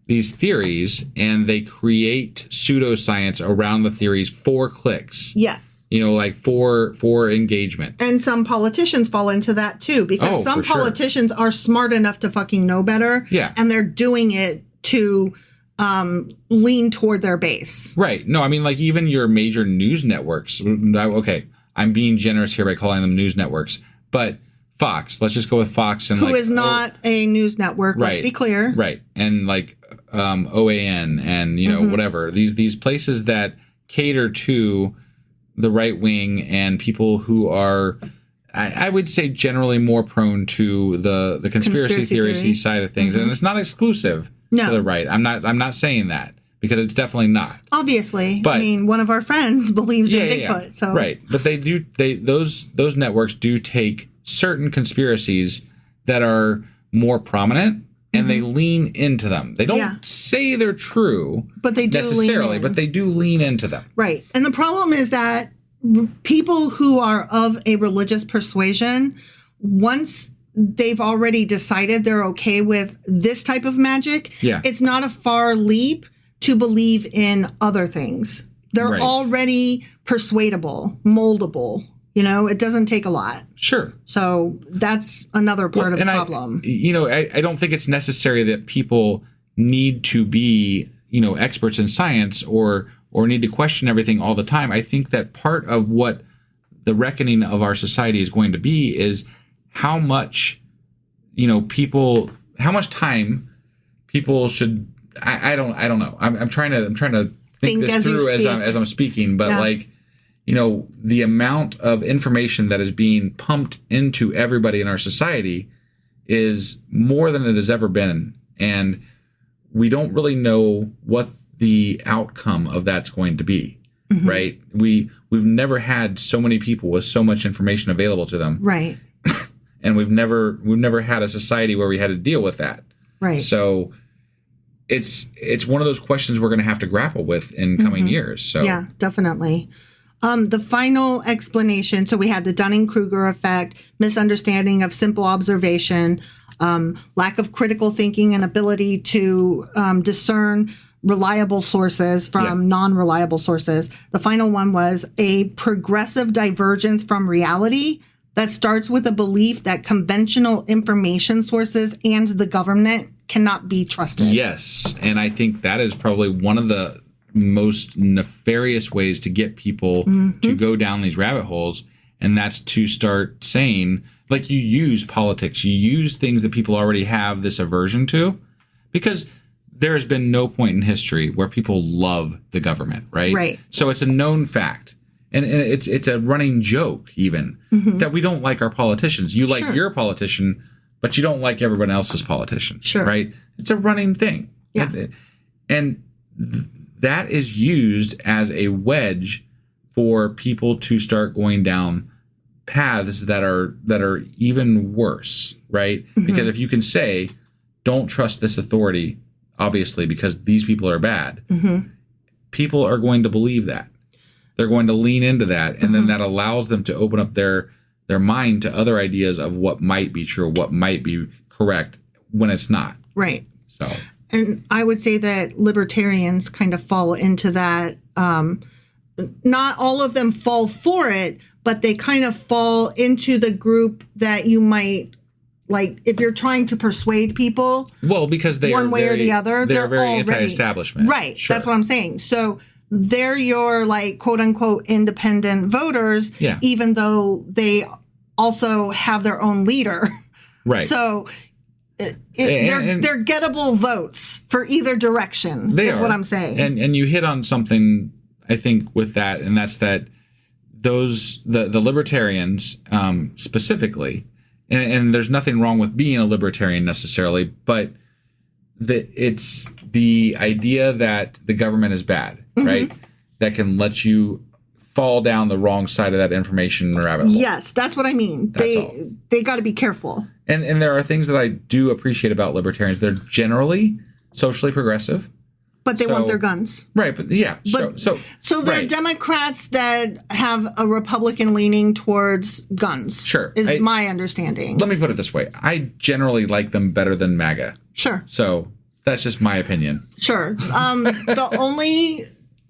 theories and they create pseudoscience around the theories for clicks. Yes. For engagement. And some politicians fall into that too, because some politicians are smart enough to fucking know better. Yeah. And they're doing it to lean toward their base. Right. No, I mean, like even your major news networks. Okay, I'm being generous here by calling them news networks, but Fox, let's just go with Fox. And who is not a news network, let's be clear. Right. And like OAN and, whatever. These places that cater to the right wing and people who are, I would say, generally more prone to the conspiracy theory side of things. And it's not exclusive to the right. I'm not saying that because it's definitely not. Obviously. But, I mean, one of our friends believes in Bigfoot. So right. But those networks do take certain conspiracies that are more prominent and they lean into them. They don't say they're true, but they do necessarily, but they do lean into them. Right. And the problem is that people who are of a religious persuasion, once they've already decided they're okay with this type of magic, it's not a far leap to believe in other things. They're already persuadable, moldable. It doesn't take a lot. Sure. So that's another part of the problem. I don't think it's necessary that people need to be, experts in science or need to question everything all the time. I think that part of what the reckoning of our society is going to be is how much, how much time people should. I don't know. I'm trying to think this through as I'm speaking, but the amount of information that is being pumped into everybody in our society is more than it has ever been. And we don't really know what the outcome of that's going to be, right? We've never had so many people with so much information available to them. Right. And we've never had a society where we had to deal with that. Right. So it's one of those questions we're going to have to grapple with in coming years. So yeah, definitely. The final explanation, so we had the Dunning-Kruger effect, misunderstanding of simple observation, lack of critical thinking and ability to discern reliable sources from non-reliable sources. The final one was a progressive divergence from reality that starts with a belief that conventional information sources and the government cannot be trusted. Yes, and I think that is probably one of the most nefarious ways to get people to go down these rabbit holes, and that's to start saying, like, you use politics, you use things that people already have this aversion to, Because there has been no point in history where people love the government, right? Right. So it's a known fact. And it's a running joke even that we don't like our politicians. You like your politician, but you don't like everyone else's politician. Sure. Right? It's a running thing. Yeah. And that is used as a wedge for people to start going down paths that are even worse, right? Because if you can say, don't trust this authority, obviously, because these people are bad, people are going to believe that. They're going to lean into that, and then that allows them to open up their mind to other ideas of what might be true, what might be correct when it's not. Right. So, and I would say that libertarians kind of fall into that. Not all of them fall for it, but they kind of fall into the group that you might, like, if you're trying to persuade people. Well, because they one are way very, or the other, they're very already, anti-establishment. Right. Sure. That's what I'm saying. So they're your, like, quote unquote independent voters, even though they also have their own leader. Right. So they're gettable votes for either direction. Is what I'm saying. And you hit on something, I think, with that, and that's that the libertarians specifically, and there's nothing wrong with being a libertarian necessarily, but it's the idea that the government is bad, right? That can let you fall down the wrong side of that information rabbit hole. Yes, that's what I mean. They got to be careful. And there are things that I do appreciate about libertarians. They're generally socially progressive. But they want their guns. Right, but yeah. So they're Democrats that have a Republican leaning towards guns. Sure. Is my understanding. Let me put it this way. I generally like them better than MAGA. Sure. So that's just my opinion. Sure.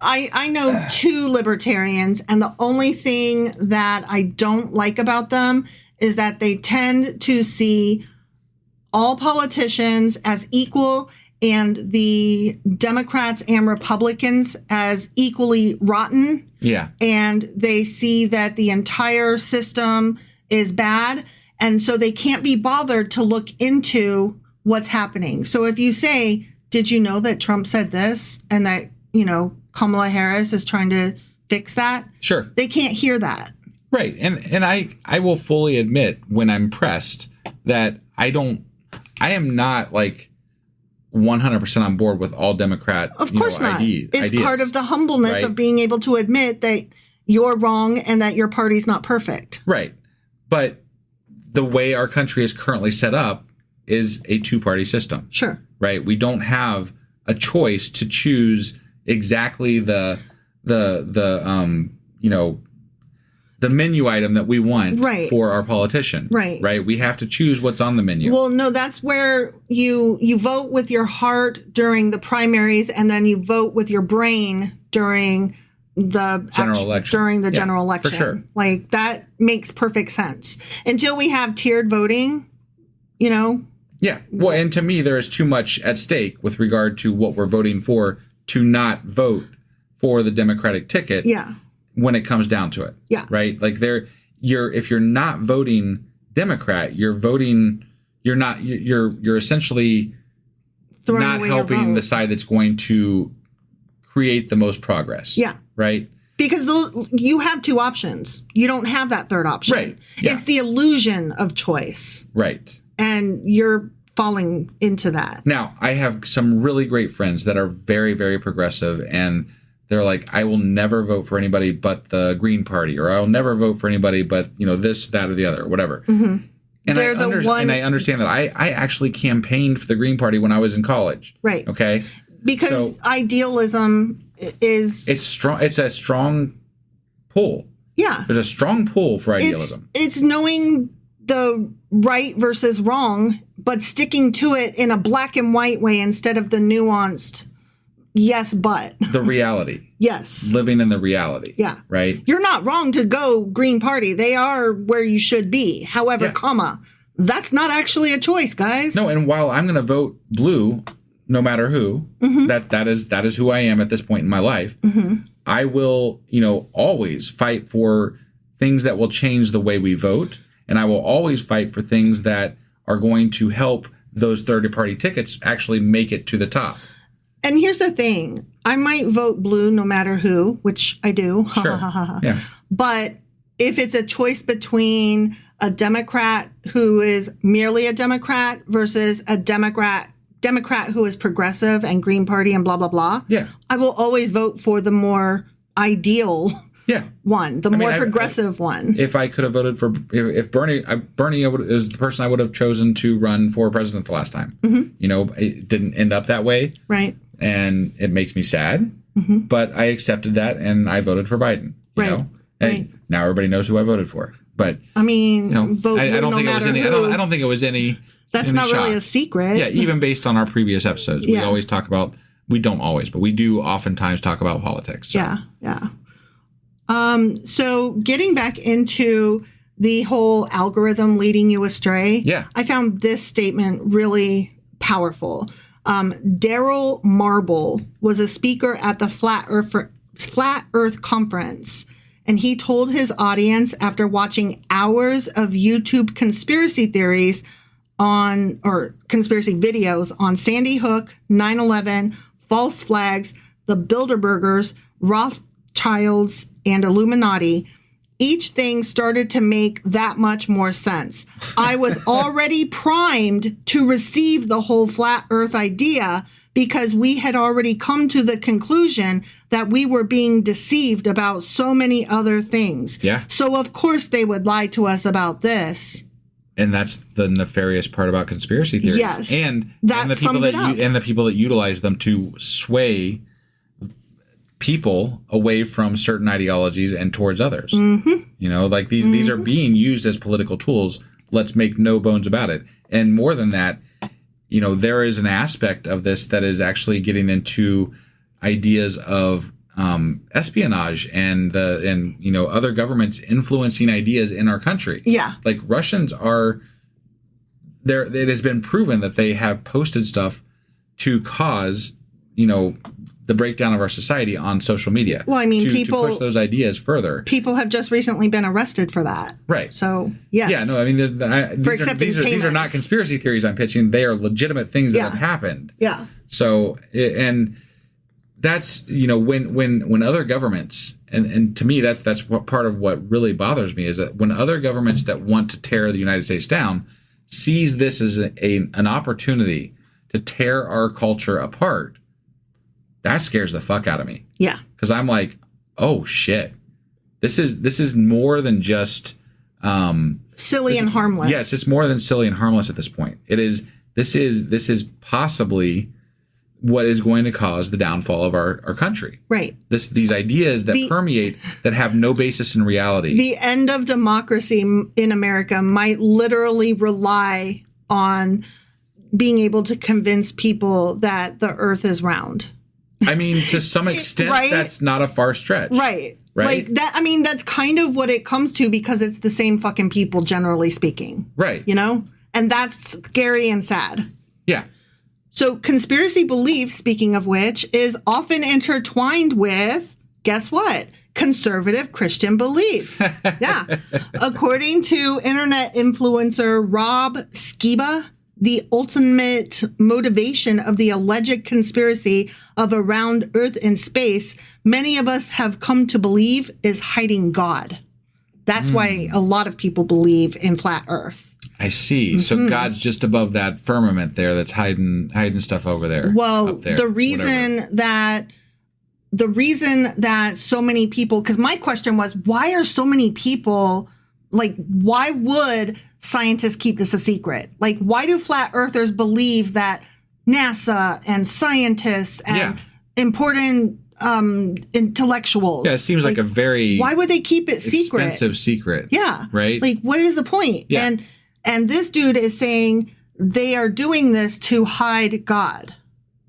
I know two libertarians, and the only thing that I don't like about them is that they tend to see all politicians as equal and the Democrats and Republicans as equally rotten. Yeah. And they see that the entire system is bad. And so they can't be bothered to look into what's happening. So if you say, did you know that Trump said this and that, Kamala Harris is trying to fix that? Sure. They can't hear that. Right. And I will fully admit when I'm pressed that I am not like 100% on board with all Democrat ideas. It's part of the humbleness right? of being able to admit that you're wrong and that your party's not perfect. Right. But the way our country is currently set up is a two-party system. Sure. Right? We don't have a choice to choose exactly the menu item that we want for our politician. Right. Right. We have to choose what's on the menu. Well, no, that's where you vote with your heart during the primaries, and then you vote with your brain during the general election. General election. For sure. Like, that makes perfect sense. Until we have tiered voting, Yeah. Well, and to me, there is too much at stake with regard to what we're voting for to not vote for the Democratic ticket. Yeah. When it comes down to it. Yeah. Right? Like if you're not voting Democrat, you're essentially throwing not helping the side that's going to create the most progress. Yeah. Right? Because you have two options. You don't have that third option. Right. Yeah. It's the illusion of choice. Right. And you're falling into that. Now, I have some really great friends that are very, very progressive, and they're like, I will never vote for anybody but the Green Party, or I'll never vote for anybody but, this, that, or the other, or whatever. Mm-hmm. And I understand that. I actually campaigned for the Green Party when I was in college. Right. Okay. Because idealism is... It's strong. It's a strong pull. Yeah. There's a strong pull for idealism. It's knowing the right versus wrong, but sticking to it in a black and white way instead of the nuanced... Yes, but. The reality. Yes. Living in the reality. Yeah. Right? You're not wrong to go Green Party. They are where you should be. However, that's not actually a choice, guys. No, and while I'm going to vote blue, no matter who, that is who I am at this point in my life, I will, always fight for things that will change the way we vote. And I will always fight for things that are going to help those third-party tickets actually make it to the top. And here's the thing. I might vote blue no matter who, which I do. Sure. Yeah. But if it's a choice between a Democrat who is merely a Democrat versus a Democrat who is progressive and Green Party and blah, blah, blah, yeah, I will always vote for the more ideal one, the more progressive one. If I could have voted for, if Bernie is the person I would have chosen to run for president the last time. You know, it didn't end up that way. Right. And it makes me sad, but I accepted that and I voted for Biden. You know? And now everybody knows who I voted for. But I mean, vote I don't think it was any. I don't think it was any. That's not really a secret. Yeah, even based on our previous episodes, we always talk about. We don't always, but we do oftentimes talk about politics. So. Yeah. So getting back into the whole algorithm leading you astray. Yeah, I found this statement really powerful. Daryl Marble was a speaker at the Flat Earth Conference. And he told his audience after watching hours of YouTube conspiracy theories conspiracy videos on Sandy Hook, 9/11, false flags, the Bilderbergers, Rothschilds, and Illuminati, each thing started to make that much more sense. I was already primed to receive the whole flat earth idea because we had already come to the conclusion that we were being deceived about so many other things. Yeah. So of course they would lie to us about this. And that's the nefarious part about conspiracy theories. Yes. And the people that utilize them to sway people away from certain ideologies and towards others. You know, like these are being used as political tools. Let's make no bones about it. And more than that, you know, there is an aspect of this that is actually getting into ideas of espionage and you know, other governments influencing ideas in our country. Yeah, like Russians are there. It has been proven that they have posted stuff to cause, you know, the breakdown of our society on social media. Well, I mean, to push those ideas further. People have just recently been arrested for that. Right. So, yes. Yeah, no, I mean, these are not conspiracy theories I'm pitching. They are legitimate things that have happened. Yeah. So, and that's, you know, when other governments, and to me, that's what part of what really bothers me is that when other governments that want to tear the United States down sees this as an opportunity to tear our culture apart, that scares the fuck out of me. Yeah. Because I'm like, oh shit, this is more than just silly and harmless. Yes, it's more than silly and harmless at this point. This is possibly what is going to cause the downfall of our country. Right. These ideas that permeate that have no basis in reality. The end of democracy in America might literally rely on being able to convince people that the earth is round. I mean, to some extent, right? That's not a far stretch. Right. Right. Like that. I mean, that's kind of what it comes to because it's the same fucking people, generally speaking. Right. You know? And that's scary and sad. Yeah. So conspiracy belief, speaking of which, is often intertwined with, guess what? Conservative Christian belief. Yeah. According to internet influencer Rob Skiba, the ultimate motivation of the alleged conspiracy of a round Earth in space, many of us have come to believe is hiding God. That's why a lot of people believe in flat Earth. I see. So God's just above that firmament there that's hiding stuff over there. Well, the reason that so many people, because my question was, why are so many people, like, why would scientists keep this a secret? Like, why do flat earthers believe that NASA and scientists and important intellectuals? Yeah, it seems like a very why would they keep it secret? Expensive secret. Yeah. Right? Like, what is the point? Yeah. And this dude is saying they are doing this to hide God.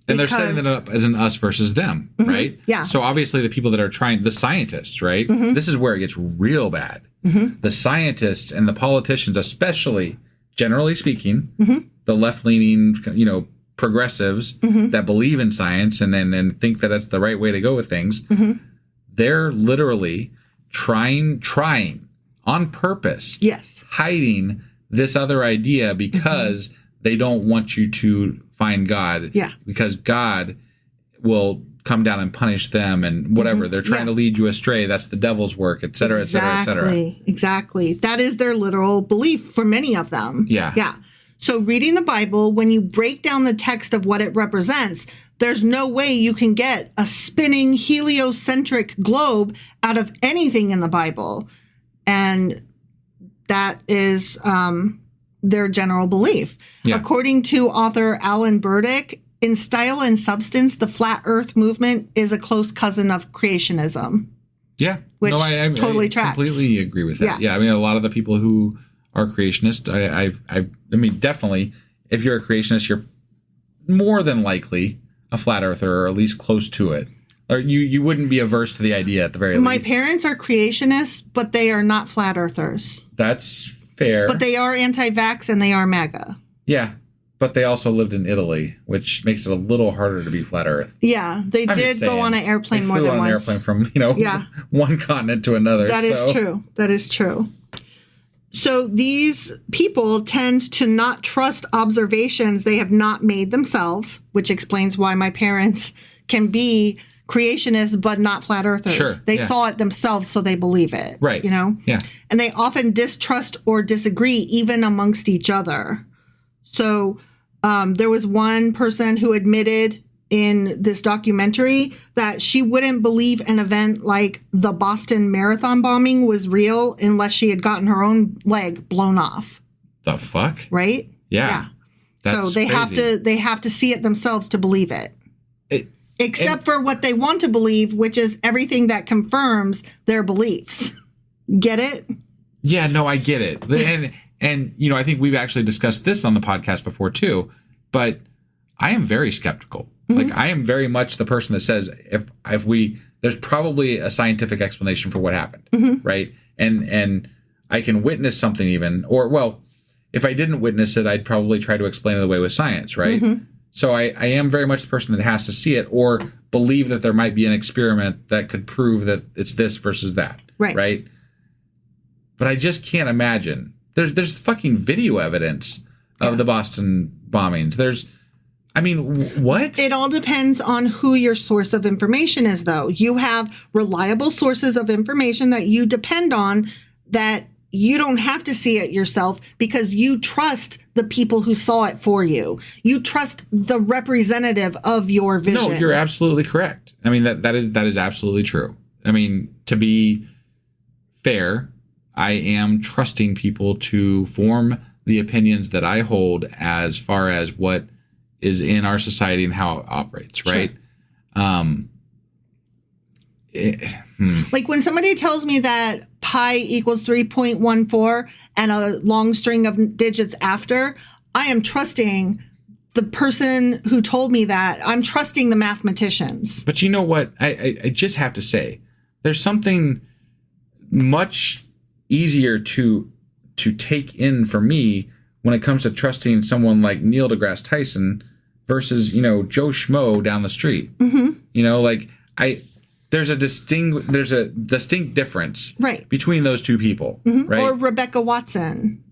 And they're setting it up as an us versus them, right? Yeah. So obviously the people that are trying, the scientists, right? This is where it gets real bad. The scientists and the politicians, especially, generally speaking, the left-leaning, you know, progressives that believe in science and think that that's the right way to go with things, they're literally trying on purpose, hiding this other idea because they don't want you to find God because God will come down and punish them and whatever. They're trying to lead you astray. That's the devil's work, et cetera, et cetera, et cetera. Exactly. That is their literal belief for many of them. Yeah. So reading the Bible, when you break down the text of what it represents, there's no way you can get a spinning heliocentric globe out of anything in the Bible. And that is their general belief. Yeah. According to author Alan Burdick, in style and substance, the flat earth movement is a close cousin of creationism. Yeah. Which I totally tracks. Completely agree with that. Yeah. I mean, a lot of the people who are creationists, I mean, definitely, if you're a creationist, you're more than likely a flat earther, or at least close to it. Or you wouldn't be averse to the idea at the very least. My parents are creationists, but they are not flat earthers. That's fair. But they are anti-vax and they are MAGA. Yeah. But they also lived in Italy, which makes it a little harder to be flat earth. Yeah, they did go on an airplane more than once. They flew on an airplane from, one continent to another. That is true. That is true. So these people tend to not trust observations they have not made themselves, which explains why my parents can be creationists but not flat earthers. Sure, they saw it themselves, so they believe it. Right. You know? Yeah. And they often distrust or disagree even amongst each other. So there was one person who admitted in this documentary that she wouldn't believe an event like the Boston Marathon bombing was real unless she had gotten her own leg blown off. The fuck? Right? Yeah. So they crazy. have to see it themselves to believe it. Except for what they want to believe, which is everything that confirms their beliefs. Get it? Yeah, no, I get it. And I think we've actually discussed this on the podcast before too, but I am very skeptical. Like, I am very much the person that says if there's probably a scientific explanation for what happened, right? And I can witness something even, if I didn't witness it, I'd probably try to explain it away with science, right? So I am very much the person that has to see it or believe that there might be an experiment that could prove that it's this versus that, right? But I just can't imagine. There's fucking video evidence of the Boston bombings. What? It all depends on who your source of information is, though. You have reliable sources of information that you depend on that you don't have to see it yourself because you trust the people who saw it for you. You trust the representative of your vision. No, you're absolutely correct. I mean, that is absolutely true. I mean, to be fair, I am trusting people to form the opinions that I hold as far as what is in our society and how it operates, right? Sure. Like when somebody tells me that pi equals 3.14 and a long string of digits after, I am trusting the person who told me that. I'm trusting the mathematicians. But you know what? I just have to say, there's something much easier to take in for me when it comes to trusting someone like Neil deGrasse Tyson versus, Joe Schmo down the street. There's a distinct difference between those two people, right? Or Rebecca Watson,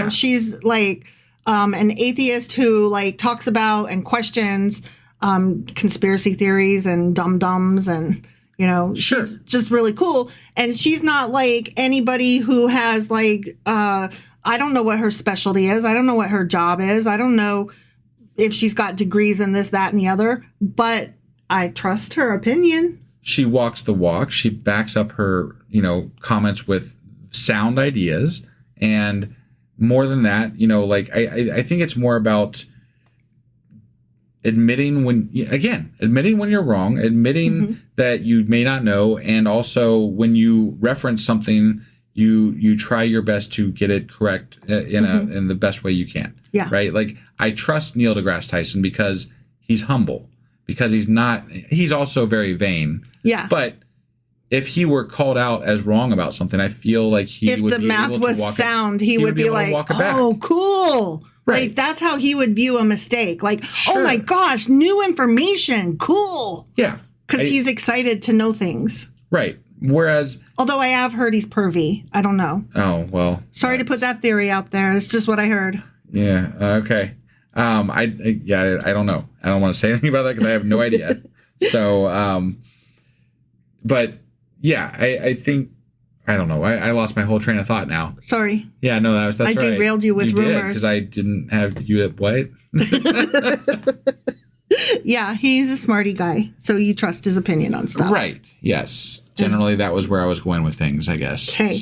she's like an atheist who like talks about and questions conspiracy theories and dum-dums and, she's just really cool. And she's not like anybody who has like, I don't know what her specialty is. I don't know what her job is. I don't know if she's got degrees in this, that, and the other, but I trust her opinion. She walks the walk. She backs up her, comments with sound ideas. And more than that, I think it's more about admitting when you're wrong, admitting that you may not know. And also when you reference something, you try your best to get it correct in the best way you can. Yeah. Right. Like I trust Neil deGrasse Tyson because he's humble, because he's also very vain. Yeah. But if he were called out as wrong about something, I feel like he would be able to walk it. If the math was sound, he would be like, oh, cool. Right. Like that's how he would view a mistake. Like, oh my gosh, new information. Cool. Yeah. Because he's excited to know things. Right. Whereas, although I have heard he's pervy. I don't know. Oh, well. Sorry to put that theory out there. It's just what I heard. Yeah. Okay. I don't know. I don't want to say anything about that because I have no idea. So, but yeah, I think, I don't know. I lost my whole train of thought now. Sorry. Yeah, no, that's I right. derailed you with rumors. Because I didn't have you at what? Yeah, he's a smarty guy, so you trust his opinion on stuff. Right. Yes. Generally, that was where I was going with things, I guess. Okay.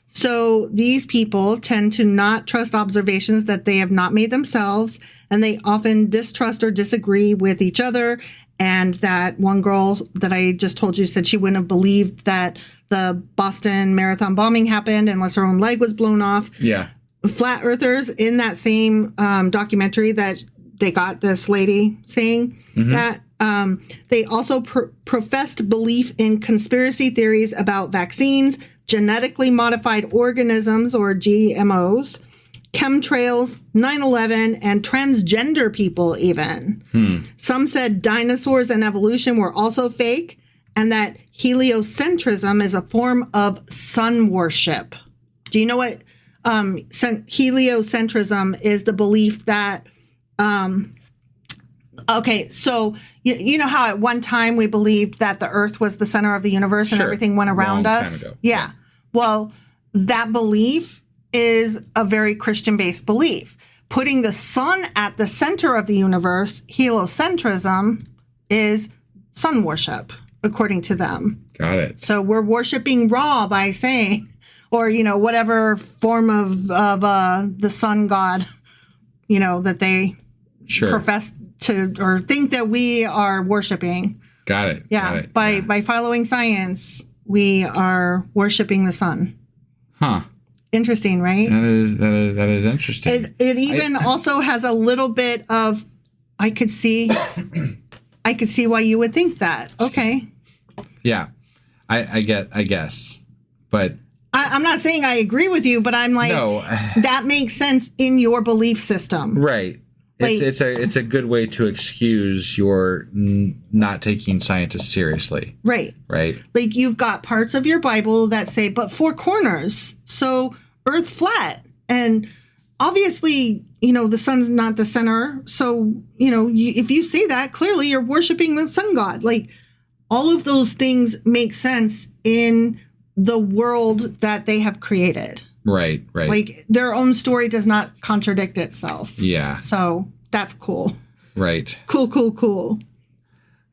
So these people tend to not trust observations that they have not made themselves, and they often distrust or disagree with each other. And that one girl that I just told you said she wouldn't have believed that the Boston Marathon bombing happened unless her own leg was blown off. Yeah. Flat earthers in that same documentary that they got this lady saying that they also professed belief in conspiracy theories about vaccines, genetically modified organisms or GMOs, chemtrails, 9/11, and transgender people even. Some said dinosaurs and evolution were also fake, and that heliocentrism is a form of sun worship. Do you know what heliocentrism is? The belief that okay, so you know how at one time we believed that the earth was the center of the universe and everything went around us? Yeah. Well, that belief is a very Christian-based belief. Putting the sun at the center of the universe, heliocentrism, is sun worship, according to them. Got it. So we're worshiping Ra by saying, or, whatever form of the sun god, that they profess to or think that we are worshiping. Got it. Yeah. By following science, we are worshiping the sun. Huh. Interesting, right? That is interesting. It even also has a little bit of, I could see why you would think that. Okay. Yeah. I guess. But I'm not saying I agree with you, but I'm like, no. That makes sense in your belief system. Right. It's a good way to excuse your not taking scientists seriously. Right. Right. Like you've got parts of your Bible that say, but four corners, so earth flat. And obviously, the sun's not the center. So, if you say that, clearly you're worshiping the sun god. Like all of those things make sense in the world that they have created. Right. Like their own story does not contradict itself. Yeah. So that's cool. Right. Cool.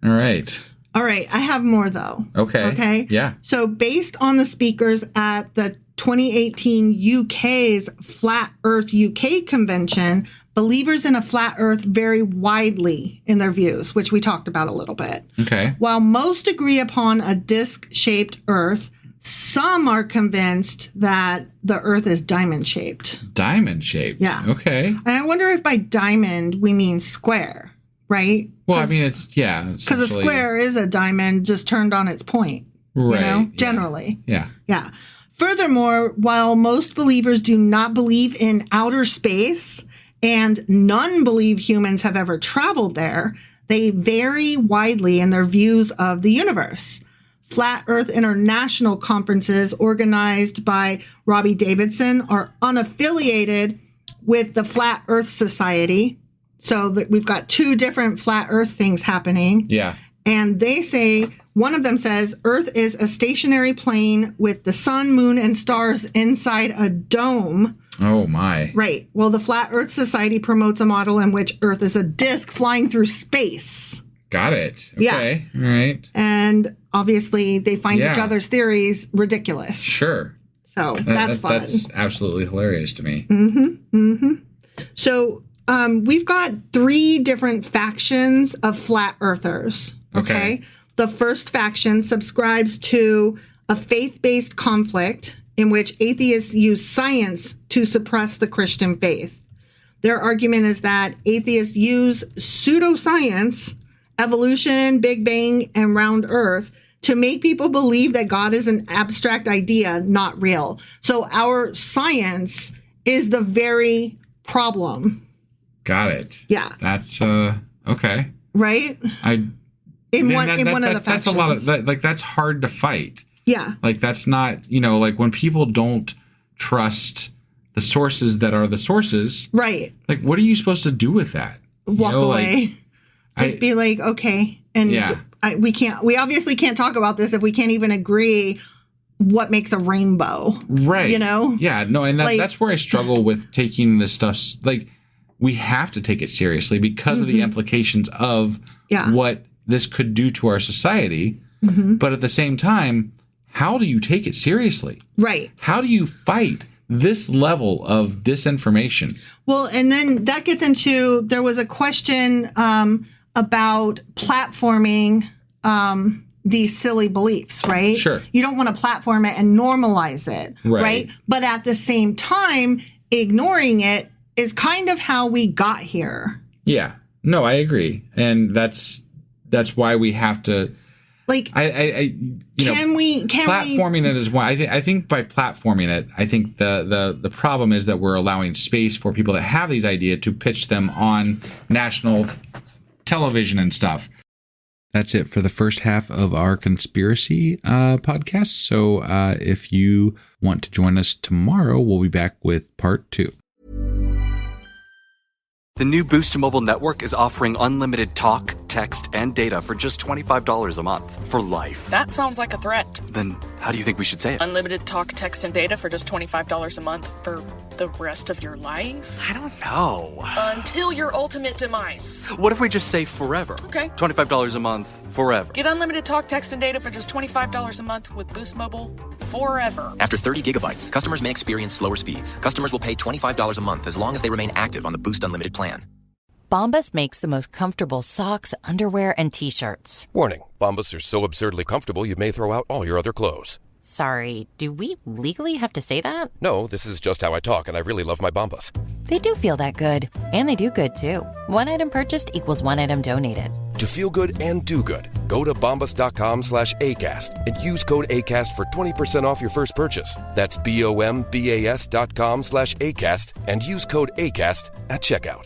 All right. I have more though. Okay. Yeah. So based on the speakers at the 2018 UK's Flat Earth UK convention, believers in a flat earth vary widely in their views, which we talked about a little bit. Okay. While most agree upon a disc-shaped earth, some are convinced that the earth is diamond-shaped. Diamond-shaped? Yeah. Okay. And I wonder if by diamond we mean square, right? Well, I mean, it's, yeah. Because a square is a diamond just turned on its point. Right. Generally. Yeah. Furthermore, while most believers do not believe in outer space and none believe humans have ever traveled there, they vary widely in their views of the universe. Flat Earth International conferences organized by Robbie Davidson are unaffiliated with the Flat Earth Society. So we've got two different flat Earth things happening. Yeah. And they say, one of them says, Earth is a stationary plane with the sun, moon, and stars inside a dome. Oh, my. Right. Well, the Flat Earth Society promotes a model in which Earth is a disk flying through space. Got it. Okay. Yeah. All right. And obviously, they find each other's theories ridiculous. Sure. So that's fun. That's absolutely hilarious to me. So we've got three different factions of flat earthers. Okay. The first faction subscribes to a faith-based conflict in which atheists use science to suppress the Christian faith. Their argument is that atheists use pseudoscience, evolution, Big Bang, and round Earth to make people believe that God is an abstract idea, not real. So our science is the very problem. Got it. Yeah. That's okay. Right? In one of the factions. That's a lot of that's hard to fight. Yeah. Like that's not, like when people don't trust the sources that are the sources. Right. Like, what are you supposed to do with that? Walk away. Just be like, okay. And we obviously can't talk about this if we can't even agree what makes a rainbow. Right. You know? Yeah. No, and that's where I struggle with taking this stuff. Like, we have to take it seriously because of the implications of what this could do to our society. But at the same time, how do you take it seriously? Right. How do you fight this level of disinformation? Well, and then that gets into, there was a question about platforming these silly beliefs, right? Sure. You don't want to platform it and normalize it, right? But at the same time, ignoring it is kind of how we got here. Yeah. No, I agree. And that's why we have to, like, platforming it is one. I think by platforming it, I think the problem is that we're allowing space for people that have these ideas to pitch them on national television and stuff. That's it for the first half of our conspiracy podcast. So if you want to join us tomorrow, we'll be back with part 2. The new Boost Mobile network is offering unlimited talk, text, and data for just $25 a month for life. That sounds like a threat. Then how do you think we should say it? Unlimited talk, text, and data for just $25 a month for the rest of your life? I don't know. Until your ultimate demise. What if we just say forever? Okay. $25 a month, forever. Get unlimited talk, text, and data for just $25 a month with Boost Mobile forever. After 30 gigabytes, customers may experience slower speeds. Customers will pay $25 a month as long as they remain active on the Boost Unlimited plan. Bombas makes the most comfortable socks, underwear, and T-shirts. Warning, Bombas are so absurdly comfortable you may throw out all your other clothes. Sorry, do we legally have to say that? No, this is just how I talk, and I really love my Bombas. They do feel that good. And they do good, too. One item purchased equals one item donated. To feel good and do good, go to bombas.com/ACAST and use code ACAST for 20% off your first purchase. That's BOMBAS.com/ACAST and use code ACAST at checkout.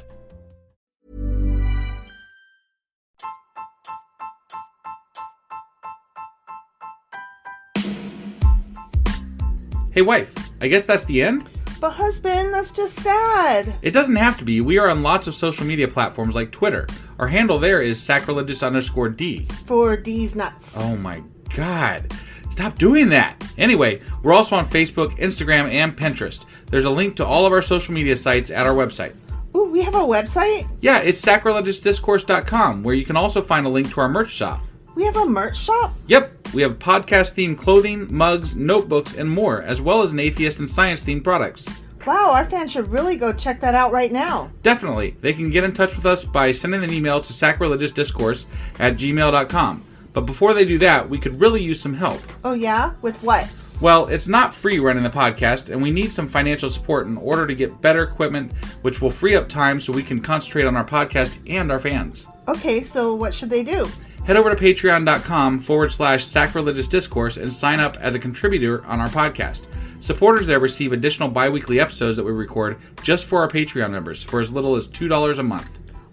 Hey, wife, I guess that's the end? But husband, that's just sad. It doesn't have to be. We are on lots of social media platforms like Twitter. Our handle there is sacrilegious_D. For D's nuts. Oh my God. Stop doing that. Anyway, we're also on Facebook, Instagram, and Pinterest. There's a link to all of our social media sites at our website. Ooh, we have a website? Yeah, it's sacrilegiousdiscourse.com, where you can also find a link to our merch shop. We have a merch shop? Yep. We have podcast-themed clothing, mugs, notebooks, and more, as well as an atheist and science-themed products. Wow, our fans should really go check that out right now. Definitely. They can get in touch with us by sending an email to sacrilegiousdiscourse@gmail.com. But before they do that, we could really use some help. Oh yeah? With what? Well, it's not free running the podcast, and we need some financial support in order to get better equipment, which will free up time so we can concentrate on our podcast and our fans. Okay, so what should they do? Head over to patreon.com/sacrilegious discourse and sign up as a contributor on our podcast. Supporters there receive additional bi-weekly episodes that we record just for our Patreon members for as little as $2 a month.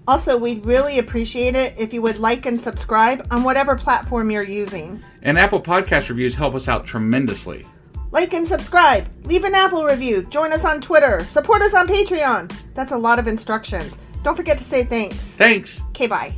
Also, we'd really appreciate it if you would like and subscribe on whatever platform you're using. And Apple Podcast reviews help us out tremendously. Like and subscribe, leave an Apple review, join us on Twitter, support us on Patreon. That's a lot of instructions. Don't forget to say thanks. Thanks. Okay, bye.